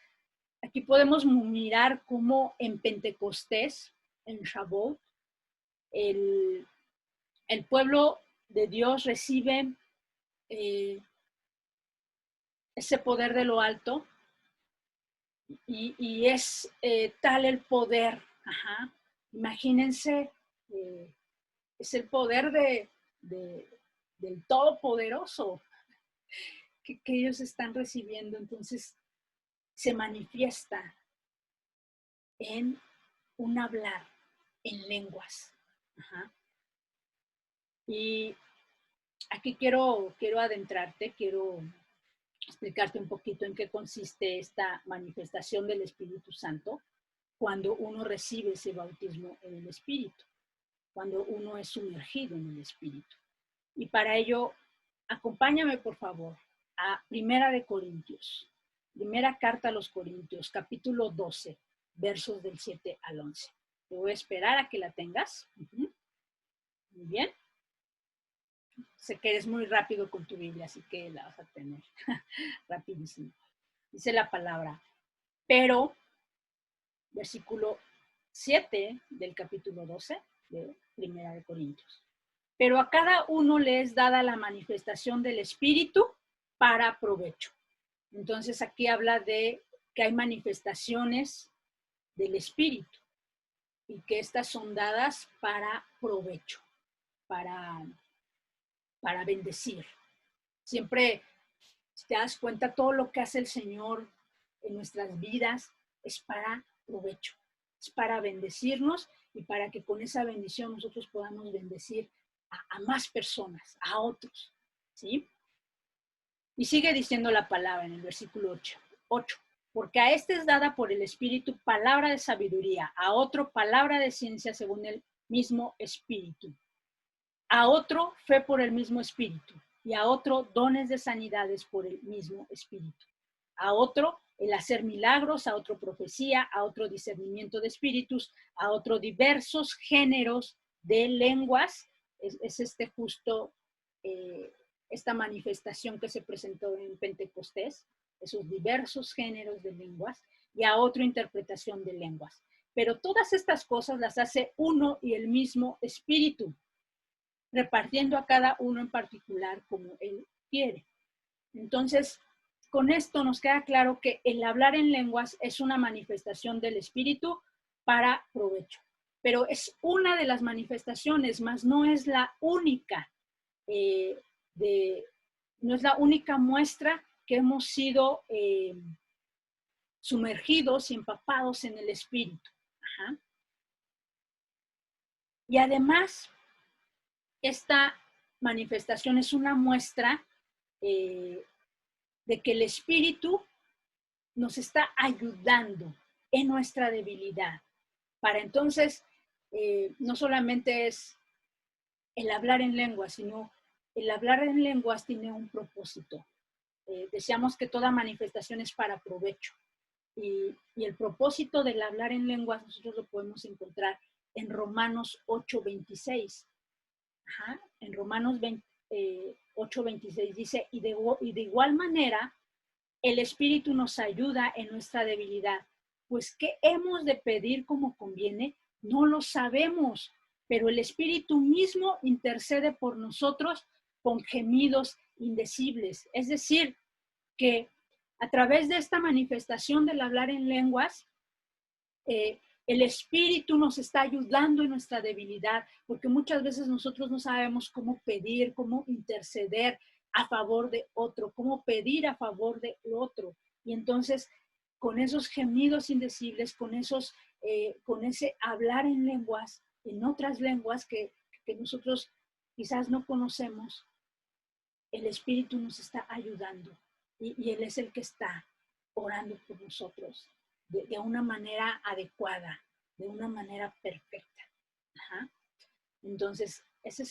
aquí podemos mirar cómo en Pentecostés, en Shavuot, el pueblo de Dios recibe ese poder de lo alto y es tal el poder. Ajá. Imagínense, es el poder del Todopoderoso que ellos están recibiendo. Entonces, se manifiesta en un hablar en lenguas. Ajá. Y aquí quiero adentrarte, quiero explicarte un poquito en qué consiste esta manifestación del Espíritu Santo cuando uno recibe ese bautismo en el Espíritu, cuando uno es sumergido en el Espíritu. Y para ello, acompáñame por favor a Primera de Corintios, primera carta a los Corintios, capítulo 12, versos del 7 al 11. Te voy a esperar a que la tengas. Muy bien. Sé que eres muy rápido con tu Biblia, así que la vas a tener rapidísimo. Dice la palabra, pero, versículo 7 del capítulo 12 de Primera de Corintios. Pero a cada uno le es dada la manifestación del Espíritu para provecho. Entonces aquí habla de que hay manifestaciones del Espíritu y que estas son dadas para provecho, para bendecir. Siempre, si te das cuenta, todo lo que hace el Señor en nuestras vidas es para provecho, es para bendecirnos y para que con esa bendición nosotros podamos bendecir a más personas, a otros, ¿sí? Y sigue diciendo la palabra en el versículo 8, porque a este es dada por el Espíritu palabra de sabiduría, a otro palabra de ciencia según el mismo Espíritu, a otro fe por el mismo Espíritu, y a otro dones de sanidades por el mismo Espíritu, a otro el hacer milagros, a otro profecía, a otro discernimiento de espíritus, a otro diversos géneros de lenguas. Es justo esta manifestación que se presentó en Pentecostés, esos diversos géneros de lenguas, y a otro interpretación de lenguas. Pero todas estas cosas las hace uno y el mismo Espíritu, repartiendo a cada uno en particular como Él quiere. Entonces, con esto nos queda claro que el hablar en lenguas es una manifestación del Espíritu para provecho. Pero es una de las manifestaciones, más no es la única, no es la única muestra que hemos sido sumergidos y empapados en el Espíritu. Ajá. Y además, esta manifestación es una muestra de que el Espíritu nos está ayudando en nuestra debilidad. Para entonces, no solamente es el hablar en lenguas, sino el hablar en lenguas tiene un propósito. Decíamos que toda manifestación es para provecho. Y el propósito del hablar en lenguas nosotros lo podemos encontrar en Romanos 8:26. En Romanos 8:26 dice, y de igual manera, el Espíritu nos ayuda en nuestra debilidad. Pues, ¿qué hemos de pedir como conviene? No lo sabemos, pero el Espíritu mismo intercede por nosotros con gemidos indecibles. Es decir, que a través de esta manifestación del hablar en lenguas, el Espíritu nos está ayudando en nuestra debilidad, porque muchas veces nosotros no sabemos cómo pedir, cómo interceder a favor de otro, cómo pedir a favor de otro. Y entonces, con esos gemidos indecibles, con ese hablar en lenguas, en otras lenguas que nosotros quizás no conocemos, el Espíritu nos está ayudando y Él es el que está orando por nosotros de una manera adecuada, de una manera perfecta. Ajá. Entonces, ese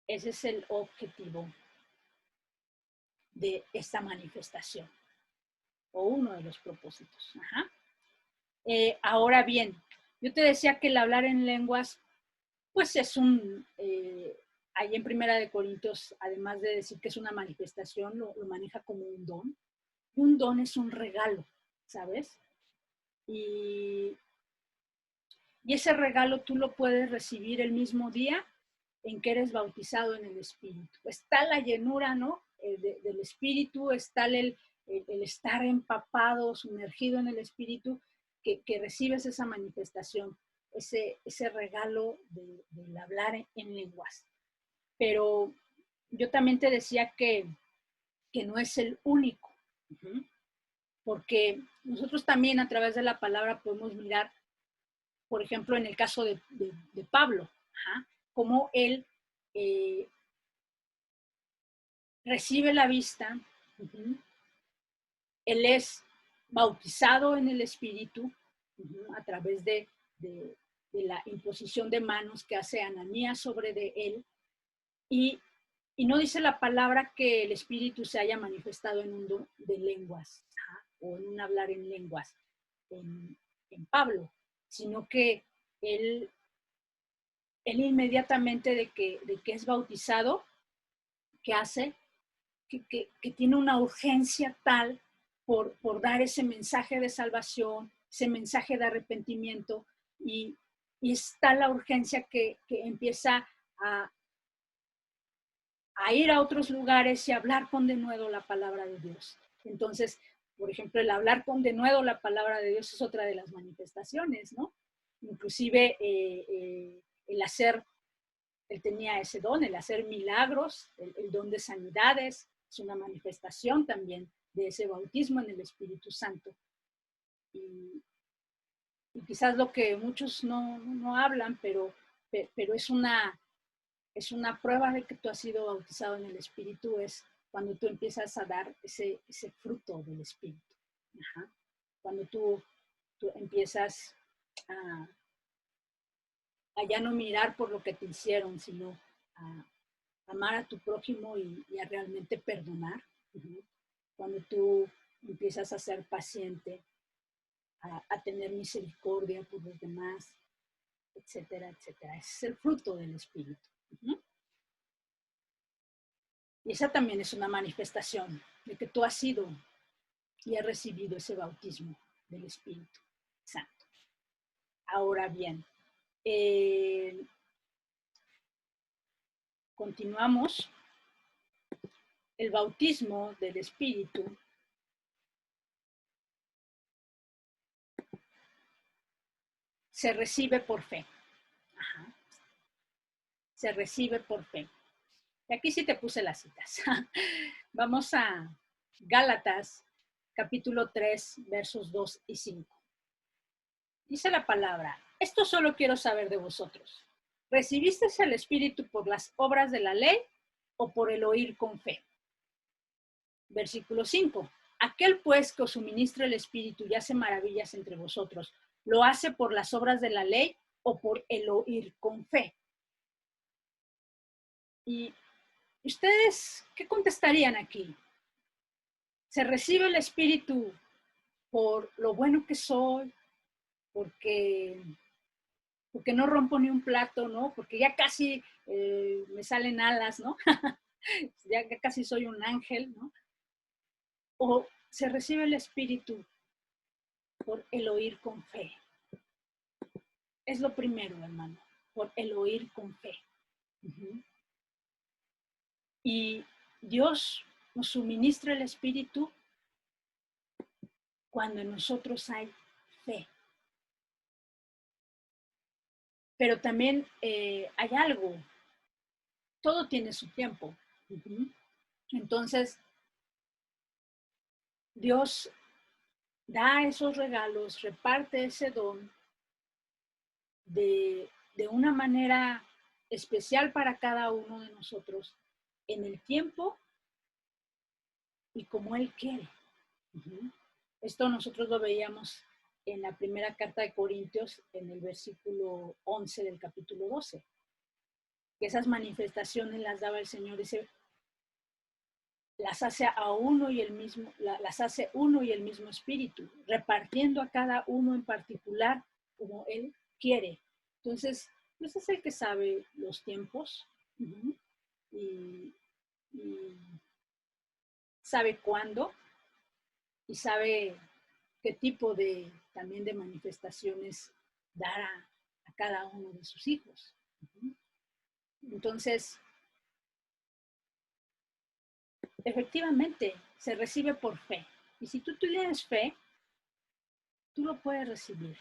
es el objetivo de esta manifestación, o uno de los propósitos. Ajá. Ahora bien, yo te decía que el hablar en lenguas, pues es ahí en Primera de Corintios, además de decir que es una manifestación, lo maneja como un don. Un don es un regalo, ¿sabes? Y ese regalo tú lo puedes recibir el mismo día en que eres bautizado en el Espíritu. Está la llenura, ¿no? Del Espíritu, está el estar empapado, sumergido en el Espíritu, que recibes esa manifestación, ese regalo del hablar en lenguas. Pero yo también te decía que no es el único, porque nosotros también a través de la palabra podemos mirar, por ejemplo, en el caso de Pablo, cómo él recibe la vista, él es bautizado en el Espíritu a través de la imposición de manos que hace Ananías sobre de él, y no dice la palabra que el Espíritu se haya manifestado en un don de lenguas o en un hablar en lenguas en Pablo, sino que él inmediatamente de que es bautizado, ¿qué hace? Que tiene una urgencia tal por dar ese mensaje de salvación, ese mensaje de arrepentimiento, y está la urgencia que empieza a ir a otros lugares y hablar con denuedo la palabra de Dios. Entonces, por ejemplo, el hablar con denuedo la palabra de Dios es otra de las manifestaciones, ¿no? Inclusive el hacer, él tenía ese don, el hacer milagros, el don de sanidades, es una manifestación también de ese bautismo en el Espíritu Santo. Y quizás lo que muchos no hablan, pero es una prueba de que tú has sido bautizado en el Espíritu, es cuando tú empiezas a dar ese fruto del Espíritu. Ajá. Cuando tú empiezas a ya no mirar por lo que te hicieron, sino a amar a tu prójimo y a realmente perdonar. Cuando tú empiezas a ser paciente, a tener misericordia por los demás, etcétera, etcétera. Ese es el fruto del Espíritu. Y esa también es una manifestación de que tú has sido y has recibido ese bautismo del Espíritu Santo. Ahora bien, continuamos. El bautismo del Espíritu se recibe por fe. Ajá. Se recibe por fe. Y aquí sí te puse las citas. Vamos a Gálatas, capítulo 3, versos 2 y 5. Dice la palabra: esto solo quiero saber de vosotros. ¿Recibiste el Espíritu por las obras de la ley o por el oír con fe? Versículo 5. Aquel pues que os suministra el Espíritu y hace maravillas entre vosotros, ¿lo hace por las obras de la ley o por el oír con fe? ¿Y ustedes qué contestarían aquí? ¿Se recibe el Espíritu por lo bueno que soy? Porque no rompo ni un plato, ¿no? Porque ya casi me salen alas, ¿no? Ya casi soy un ángel, ¿no? O se recibe el Espíritu por el oír con fe. Es lo primero, hermano, por el oír con fe. Y Dios nos suministra el Espíritu cuando en nosotros hay fe. Pero también hay algo, todo tiene su tiempo. Entonces, Dios da esos regalos, reparte ese don de una manera especial para cada uno de nosotros en el tiempo y como Él quiere. Esto nosotros lo veíamos en la primera carta de Corintios, en el versículo 11 del capítulo 12. Que esas manifestaciones las daba el Señor, dice, las hace a uno y el mismo, las hace uno y el mismo Espíritu, repartiendo a cada uno en particular como Él quiere. Entonces, pues es el que sabe los tiempos y sabe cuándo y sabe qué tipo de también de manifestaciones dará a cada uno de sus hijos. Entonces, efectivamente, se recibe por fe. Y si tú tienes fe, tú lo puedes recibir.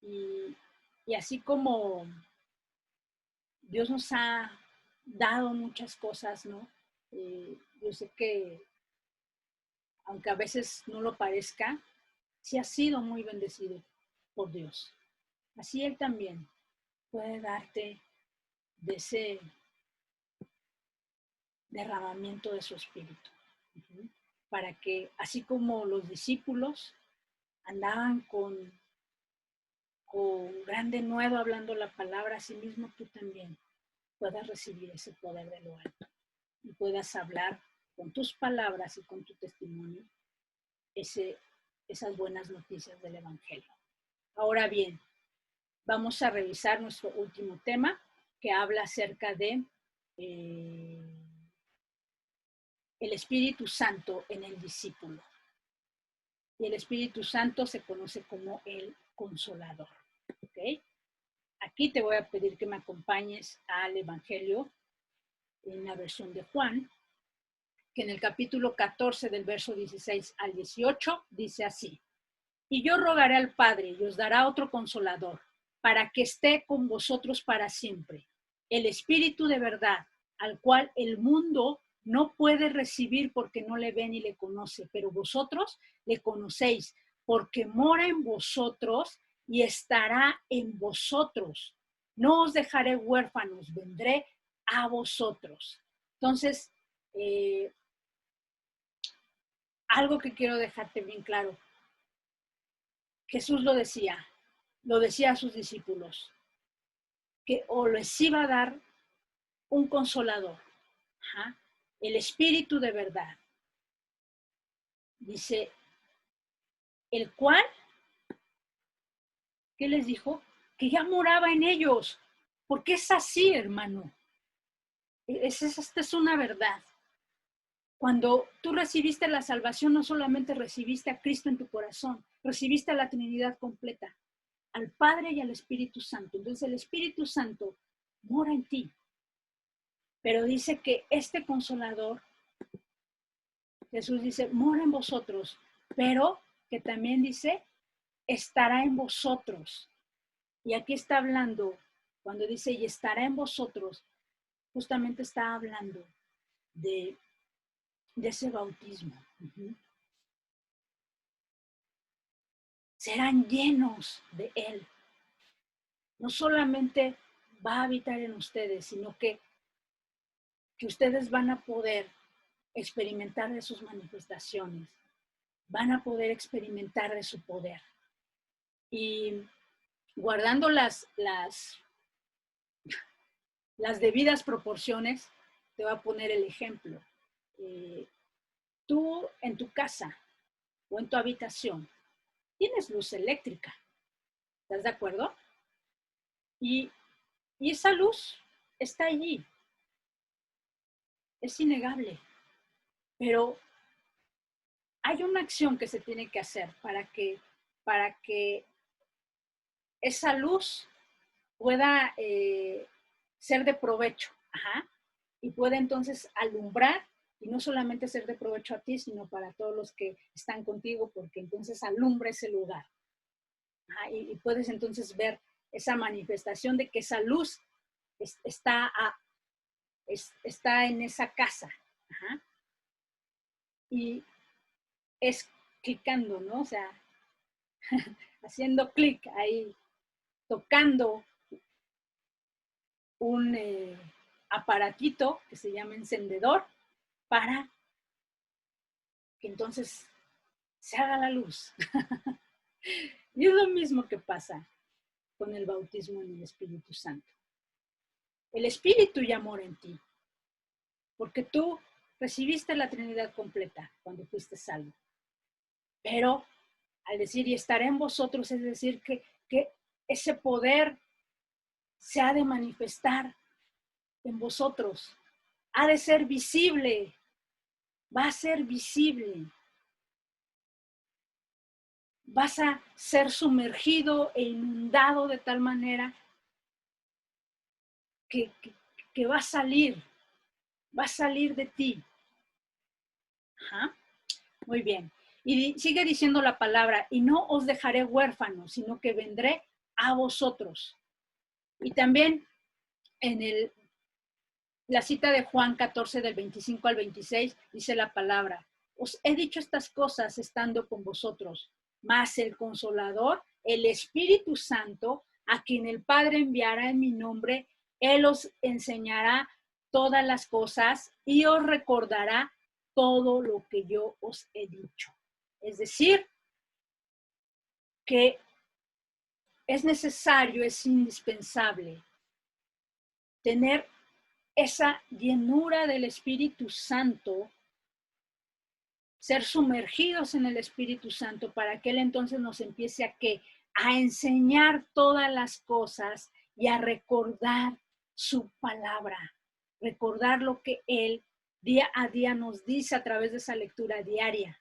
Y así como Dios nos ha dado muchas cosas, ¿no? Yo sé que, aunque a veces no lo parezca, sí ha sido muy bendecido por Dios. Así Él también puede darte de ese derramamiento de su espíritu. Para que, así como los discípulos andaban con gran denuedo hablando la palabra, así mismo tú también puedas recibir ese poder de lo alto y puedas hablar con tus palabras y con tu testimonio esas buenas noticias del Evangelio. Ahora bien, vamos a revisar nuestro último tema que habla acerca de el Espíritu Santo en el discípulo. Y el Espíritu Santo se conoce como el Consolador. ¿Okay? Aquí te voy a pedir que me acompañes al Evangelio en la versión de Juan, que en el capítulo 14 del verso 16 al 18 dice así: y yo rogaré al Padre y os dará otro consolador, para que esté con vosotros para siempre, el Espíritu de verdad, al cual el mundo no puede recibir porque no le ve ni le conoce, pero vosotros le conocéis, porque mora en vosotros y estará en vosotros. No os dejaré huérfanos, vendré a vosotros. Entonces, algo que quiero dejarte bien claro. Jesús lo decía a sus discípulos, que o les iba a dar un consolador, el Espíritu de verdad. Dice, el cual, ¿qué les dijo? Que ya moraba en ellos, porque es así, hermano. Esta es una verdad. Cuando tú recibiste la salvación, no solamente recibiste a Cristo en tu corazón, recibiste a la Trinidad completa, al Padre y al Espíritu Santo. Entonces el Espíritu Santo mora en ti. Pero dice que este consolador, Jesús dice, mora en vosotros, pero que también dice, estará en vosotros. Y aquí está hablando, cuando dice, y estará en vosotros, justamente está hablando de ese bautismo. Serán llenos de Él. no solamente va a habitar en ustedes, sino que ustedes van a poder experimentar de sus manifestaciones, van a poder experimentar de su poder. Y guardando las debidas proporciones, te voy a poner el ejemplo. Tú en tu casa o en tu habitación tienes luz eléctrica, ¿estás de acuerdo? Y esa luz está allí, es innegable, pero hay una acción que se tiene que hacer para que esa luz pueda ser de provecho. Ajá. Y puede entonces alumbrar y no solamente ser de provecho a ti, sino para todos los que están contigo, porque entonces alumbra ese lugar. Ajá. Y puedes entonces ver esa manifestación de que esa luz está en esa casa. Ajá. Y es clicando, ¿no? O sea, haciendo clic ahí, tocando un aparatito que se llama encendedor para que entonces se haga la luz. Y es lo mismo que pasa con el bautismo en el Espíritu Santo. El Espíritu ya mora en ti, porque tú recibiste la Trinidad completa cuando fuiste salvo. Pero al decir y estaré en vosotros, es decir, que ese poder se ha de manifestar en vosotros, ha de ser visible, va a ser visible. Vas a ser sumergido e inundado de tal manera que va a salir de ti. Ajá. Muy bien. Y sigue diciendo la palabra, y no os dejaré huérfanos, sino que vendré a vosotros. Y también en la cita de Juan 14, del 25 al 26, dice la palabra, os he dicho estas cosas estando con vosotros, mas el Consolador, el Espíritu Santo, a quien el Padre enviará en mi nombre, Él os enseñará todas las cosas y os recordará todo lo que yo os he dicho. Es decir, que es necesario, es indispensable tener esa llenura del Espíritu Santo, ser sumergidos en el Espíritu Santo para que Él entonces nos empiece a enseñar todas las cosas y a recordar su palabra, recordar lo que Él día a día nos dice a través de esa lectura diaria,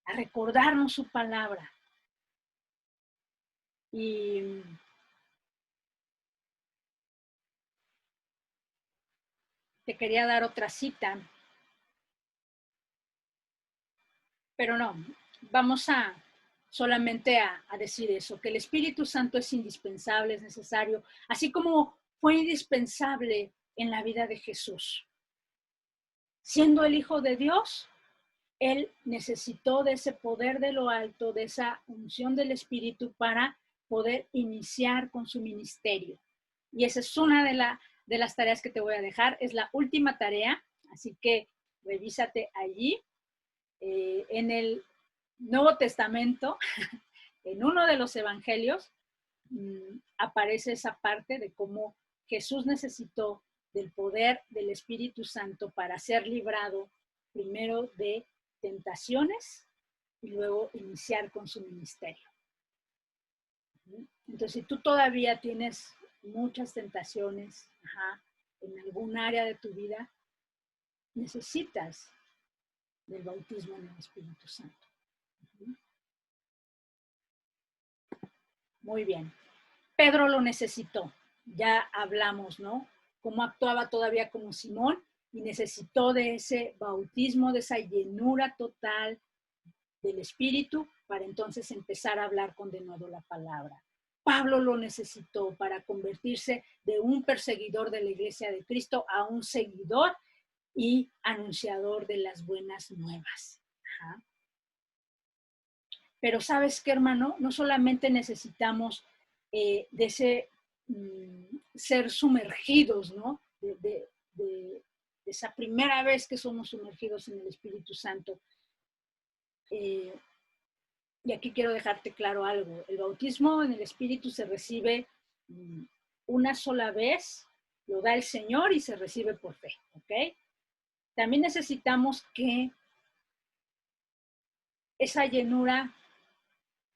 a recordarnos su palabra. Y te quería dar otra cita, pero no, vamos solamente a decir eso, que el Espíritu Santo es indispensable, es necesario, así como fue indispensable en la vida de Jesús. Siendo el Hijo de Dios, Él necesitó de ese poder de lo alto, de esa unción del Espíritu para poder iniciar con su ministerio. Y esa es una de las tareas que te voy a dejar, es la última tarea, así que revísate allí. En el Nuevo Testamento, en uno de los evangelios, aparece esa parte de cómo Jesús necesitó del poder del Espíritu Santo para ser librado primero de tentaciones y luego iniciar con su ministerio. Entonces, si tú todavía tienes muchas tentaciones en algún área de tu vida, necesitas del bautismo en el Espíritu Santo. Muy bien. Pedro lo necesitó. Ya hablamos, ¿no? Cómo actuaba todavía como Simón y necesitó de ese bautismo, de esa llenura total del Espíritu para entonces empezar a hablar con de nuevo la palabra. Pablo lo necesitó para convertirse de un perseguidor de la iglesia de Cristo a un seguidor y anunciador de las buenas nuevas. Ajá. Pero ¿sabes qué, hermano? No solamente necesitamos de ese ser sumergidos, ¿no? De esa primera vez que somos sumergidos en el Espíritu Santo. Y aquí quiero dejarte claro algo. El bautismo en el Espíritu se recibe una sola vez, lo da el Señor y se recibe por fe, ¿ok? También necesitamos que esa llenura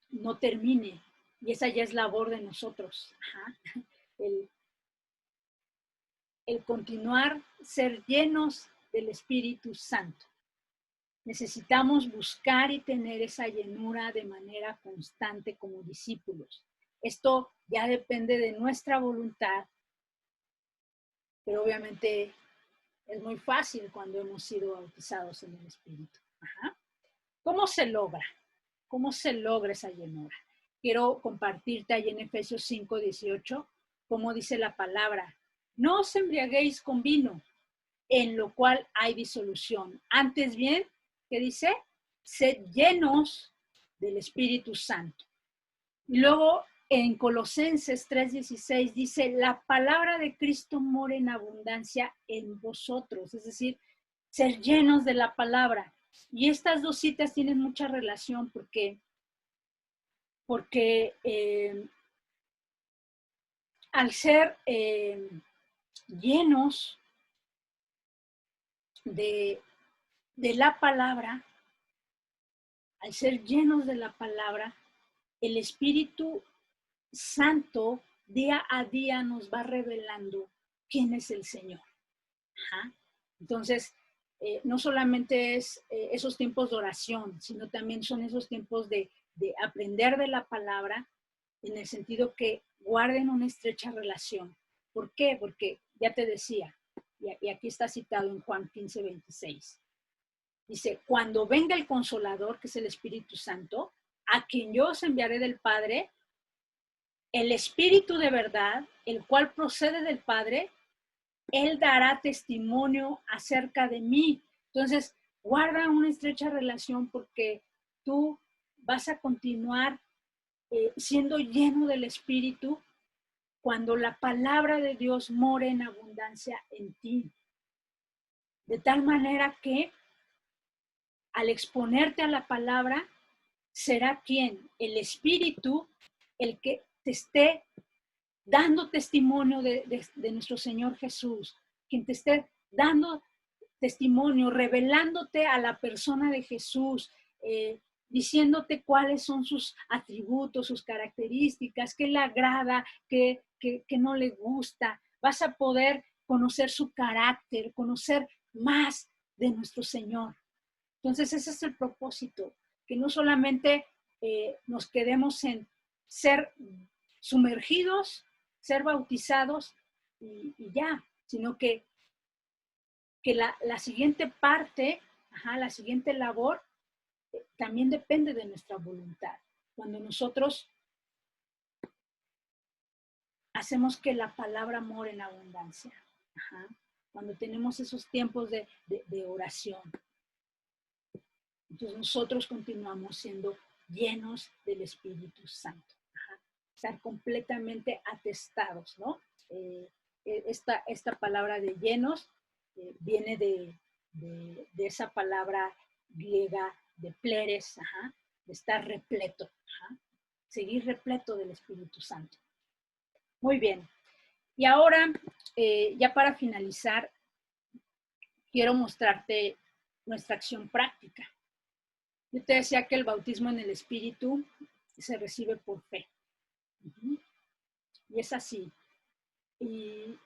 no termine, y esa ya es labor de nosotros. Ajá. El continuar, ser llenos del Espíritu Santo. Necesitamos buscar y tener esa llenura de manera constante como discípulos. Esto ya depende de nuestra voluntad, pero obviamente es muy fácil cuando hemos sido bautizados en el Espíritu. Ajá. ¿Cómo se logra? ¿Cómo se logra esa llenura? Quiero compartirte ahí en Efesios 5:18, como dice la palabra: no os embriaguéis con vino, en lo cual hay disolución. Antes bien, ¿qué dice? Sed llenos del Espíritu Santo. Y luego en Colosenses 3:16 dice: la palabra de Cristo mora en abundancia en vosotros. Es decir, ser llenos de la palabra. Y estas dos citas tienen mucha relación porque al ser llenos de la palabra, al ser llenos de la palabra, el Espíritu Santo día a día nos va revelando quién es el Señor. Ajá. Entonces, no solamente es esos tiempos de oración, sino también son esos tiempos de aprender de la palabra, en el sentido que guarden una estrecha relación. ¿Por qué? Porque ya te decía, y aquí está citado en Juan 15:26. Dice: cuando venga el Consolador, que es el Espíritu Santo, a quien yo os enviaré del Padre, el Espíritu de verdad, el cual procede del Padre, Él dará testimonio acerca de mí. Entonces, guarda una estrecha relación porque tú vas a continuar siendo lleno del Espíritu cuando la palabra de Dios more en abundancia en ti. De tal manera que al exponerte a la palabra, será quien, el Espíritu, el que te esté dando testimonio de nuestro Señor Jesús, quien te esté dando testimonio, revelándote a la persona de Jesús, diciéndote cuáles son sus atributos, sus características, qué le agrada, qué no le gusta. Vas a poder conocer su carácter, conocer más de nuestro Señor. Entonces ese es el propósito, que no solamente nos quedemos en ser sumergidos, ser bautizados y ya, sino que la siguiente parte, la siguiente labor, también depende de nuestra voluntad. Cuando nosotros hacemos que la palabra more en abundancia, cuando tenemos esos tiempos de oración, entonces nosotros continuamos siendo llenos del Espíritu Santo. Estar completamente atestados, ¿no? Esta palabra de llenos viene de esa palabra griega de pleres, de estar repleto, seguir repleto del Espíritu Santo. Muy bien. Y ahora, ya para finalizar, quiero mostrarte nuestra acción práctica. Yo te decía que el bautismo en el Espíritu se recibe por fe. Y es así. Y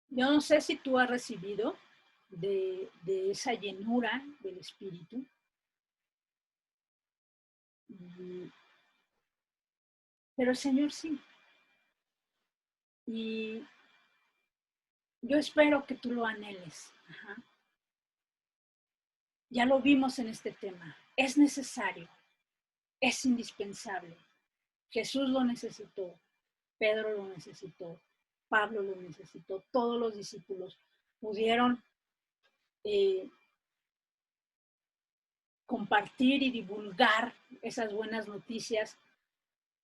yo no sé si tú has recibido de esa llenura del Espíritu. Pero el Señor sí. Y yo espero que tú lo anheles. Ya lo vimos en este tema. Es necesario. Es indispensable. Jesús lo necesitó. Pedro lo necesitó. Pablo lo necesitó. Todos los discípulos pudieron compartir y divulgar esas buenas noticias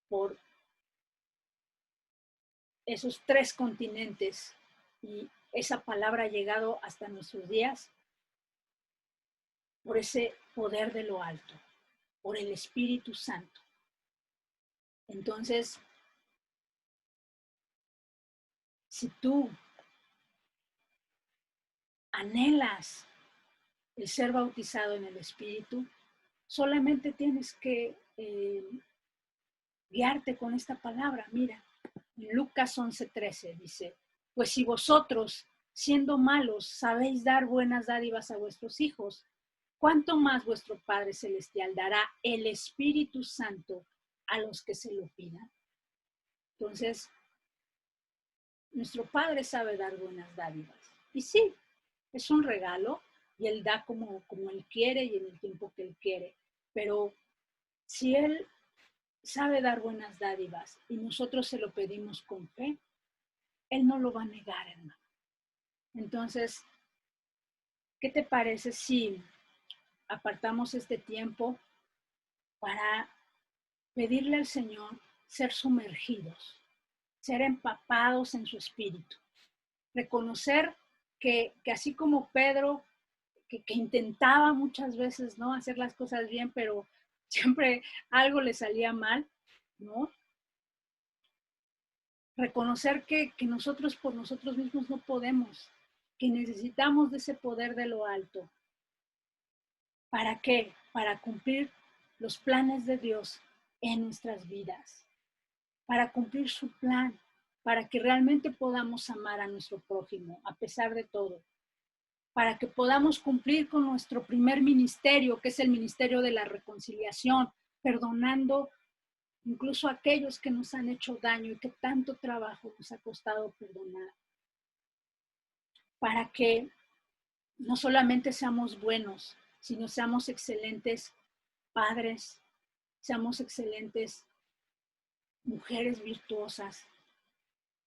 por esos 3 continentes y esa palabra ha llegado hasta nuestros días por ese poder de lo alto, por el Espíritu Santo. Entonces, si tú anhelas el ser bautizado en el Espíritu, solamente tienes que guiarte con esta palabra. Mira, en Lucas 11:13 dice, pues si vosotros, siendo malos, sabéis dar buenas dádivas a vuestros hijos, ¿cuánto más vuestro Padre Celestial dará el Espíritu Santo a los que se lo pidan? Entonces, nuestro Padre sabe dar buenas dádivas. Y sí, es un regalo y Él da como Él quiere y en el tiempo que Él quiere. Pero si Él sabe dar buenas dádivas y nosotros se lo pedimos con fe, Él no lo va a negar, hermano. Entonces, ¿qué te parece si apartamos este tiempo para pedirle al Señor ser sumergidos, ser empapados en su espíritu? Reconocer que así como Pedro, que intentaba muchas veces, ¿no?, hacer las cosas bien, pero siempre algo le salía mal, ¿no? Reconocer que nosotros por nosotros mismos no podemos, que necesitamos de ese poder de lo alto. ¿Para qué? Para cumplir los planes de Dios en nuestras vidas, para cumplir su plan, para que realmente podamos amar a nuestro prójimo a pesar de todo, para que podamos cumplir con nuestro primer ministerio, que es el ministerio de la reconciliación, perdonando incluso a aquellos que nos han hecho daño y que tanto trabajo nos ha costado perdonar, para que no solamente seamos buenos, sino seamos excelentes padres, seamos excelentes mujeres virtuosas,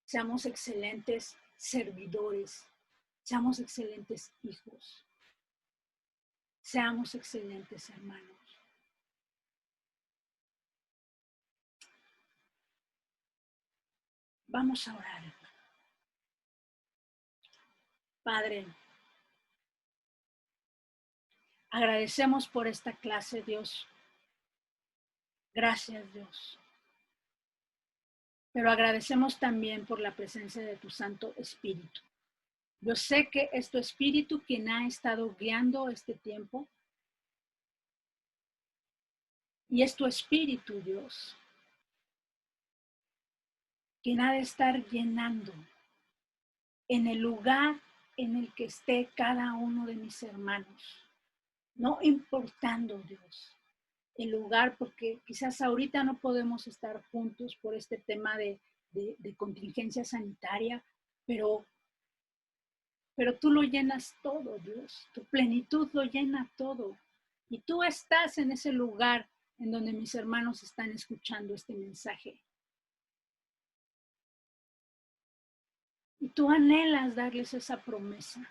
seamos excelentes servidores, seamos excelentes hijos, seamos excelentes hermanos. Vamos a orar. Padre, agradecemos por esta clase, Dios. Gracias, Dios. Pero agradecemos también por la presencia de tu Santo Espíritu. Yo sé que es tu Espíritu quien ha estado guiando este tiempo. Y es tu Espíritu, Dios, quien ha de estar llenando en el lugar en el que esté cada uno de mis hermanos. No importando, Dios, el lugar, porque quizás ahorita no podemos estar juntos por este tema de contingencia sanitaria, pero tú lo llenas todo, Dios. Tu plenitud lo llena todo. Y tú estás en ese lugar en donde mis hermanos están escuchando este mensaje. Y tú anhelas darles esa promesa.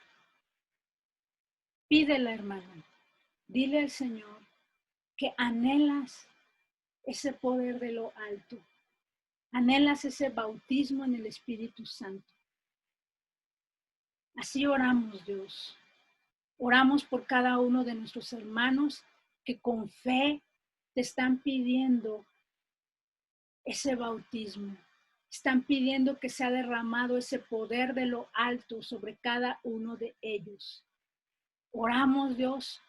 Pídela, hermano. Dile al Señor que anhelas ese poder de lo alto. Anhelas ese bautismo en el Espíritu Santo. Así oramos, Dios. Oramos por cada uno de nuestros hermanos que con fe te están pidiendo ese bautismo. Están pidiendo que sea derramado ese poder de lo alto sobre cada uno de ellos. Oramos, Dios,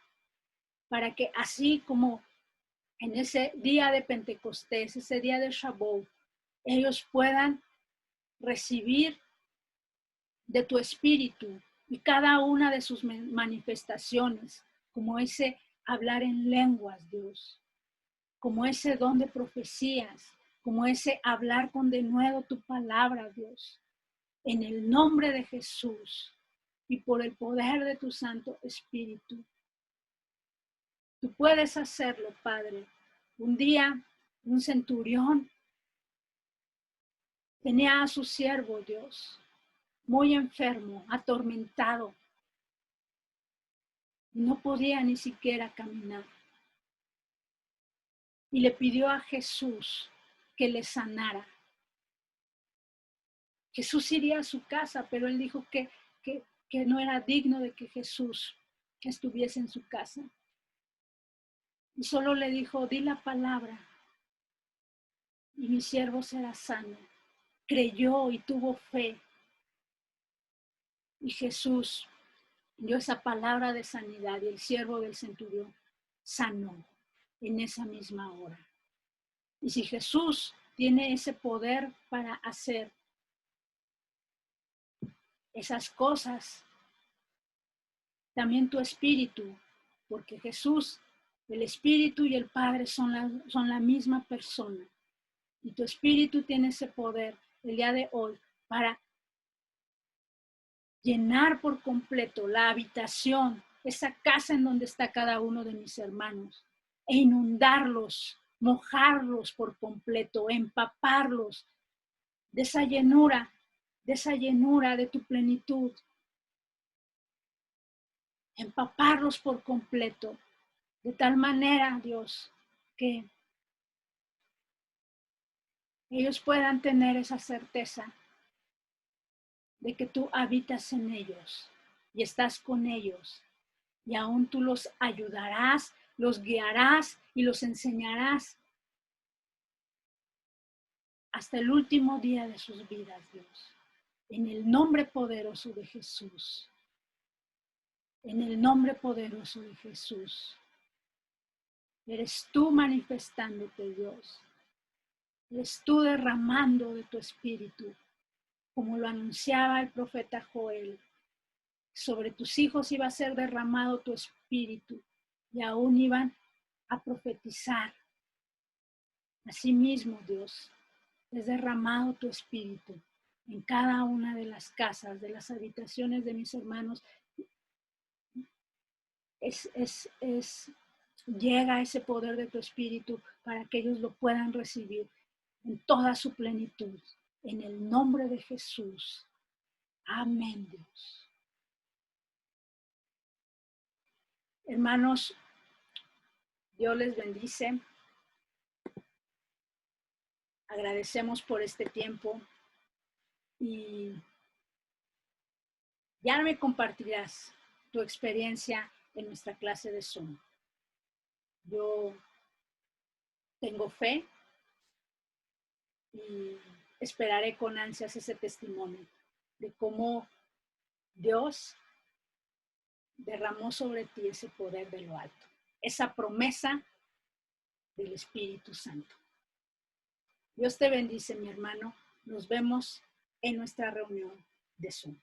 para que así como en ese día de Pentecostés, ese día de Shavuot, ellos puedan recibir de tu espíritu y cada una de sus manifestaciones, como ese hablar en lenguas, Dios, como ese don de profecías, como ese hablar con denuedo tu palabra, Dios, en el nombre de Jesús y por el poder de tu Santo Espíritu. Tú puedes hacerlo, Padre. Un día, un centurión tenía a su siervo, Dios, muy enfermo, atormentado. No podía ni siquiera caminar. Y le pidió a Jesús que le sanara. Jesús iría a su casa, pero él dijo que no era digno de que Jesús estuviese en su casa. Y solo le dijo, di la palabra y mi siervo será sano. Creyó y tuvo fe. Y Jesús dio esa palabra de sanidad y el siervo del centurión sanó en esa misma hora. Y si Jesús tiene ese poder para hacer esas cosas, también tu espíritu, porque Jesús, el Espíritu y el Padre son la misma persona. Y tu espíritu tiene ese poder el día de hoy para llenar por completo la habitación, esa casa en donde está cada uno de mis hermanos, e inundarlos, mojarlos por completo, empaparlos de esa llenura de tu plenitud, empaparlos por completo, de tal manera, Dios, que ellos puedan tener esa certeza de que tú habitas en ellos y estás con ellos y aún tú los ayudarás, los guiarás y los enseñarás hasta el último día de sus vidas, Dios. En el nombre poderoso de Jesús. En el nombre poderoso de Jesús. Eres tú manifestándote, Dios. Eres tú derramando de tu espíritu, como lo anunciaba el profeta Joel. Sobre tus hijos iba a ser derramado tu espíritu y aún iban a profetizar. Asimismo, Dios, es derramado tu espíritu en cada una de las casas, de las habitaciones de mis hermanos. Llega ese poder de tu espíritu para que ellos lo puedan recibir en toda su plenitud. En el nombre de Jesús. Amén, Dios. Hermanos, Dios les bendice. Agradecemos por este tiempo y ya me compartirás tu experiencia en nuestra clase de Zoom. Yo tengo fe y esperaré con ansias ese testimonio de cómo Dios derramó sobre ti ese poder de lo alto, esa promesa del Espíritu Santo. Dios te bendice, mi hermano. Nos vemos en nuestra reunión de Zoom.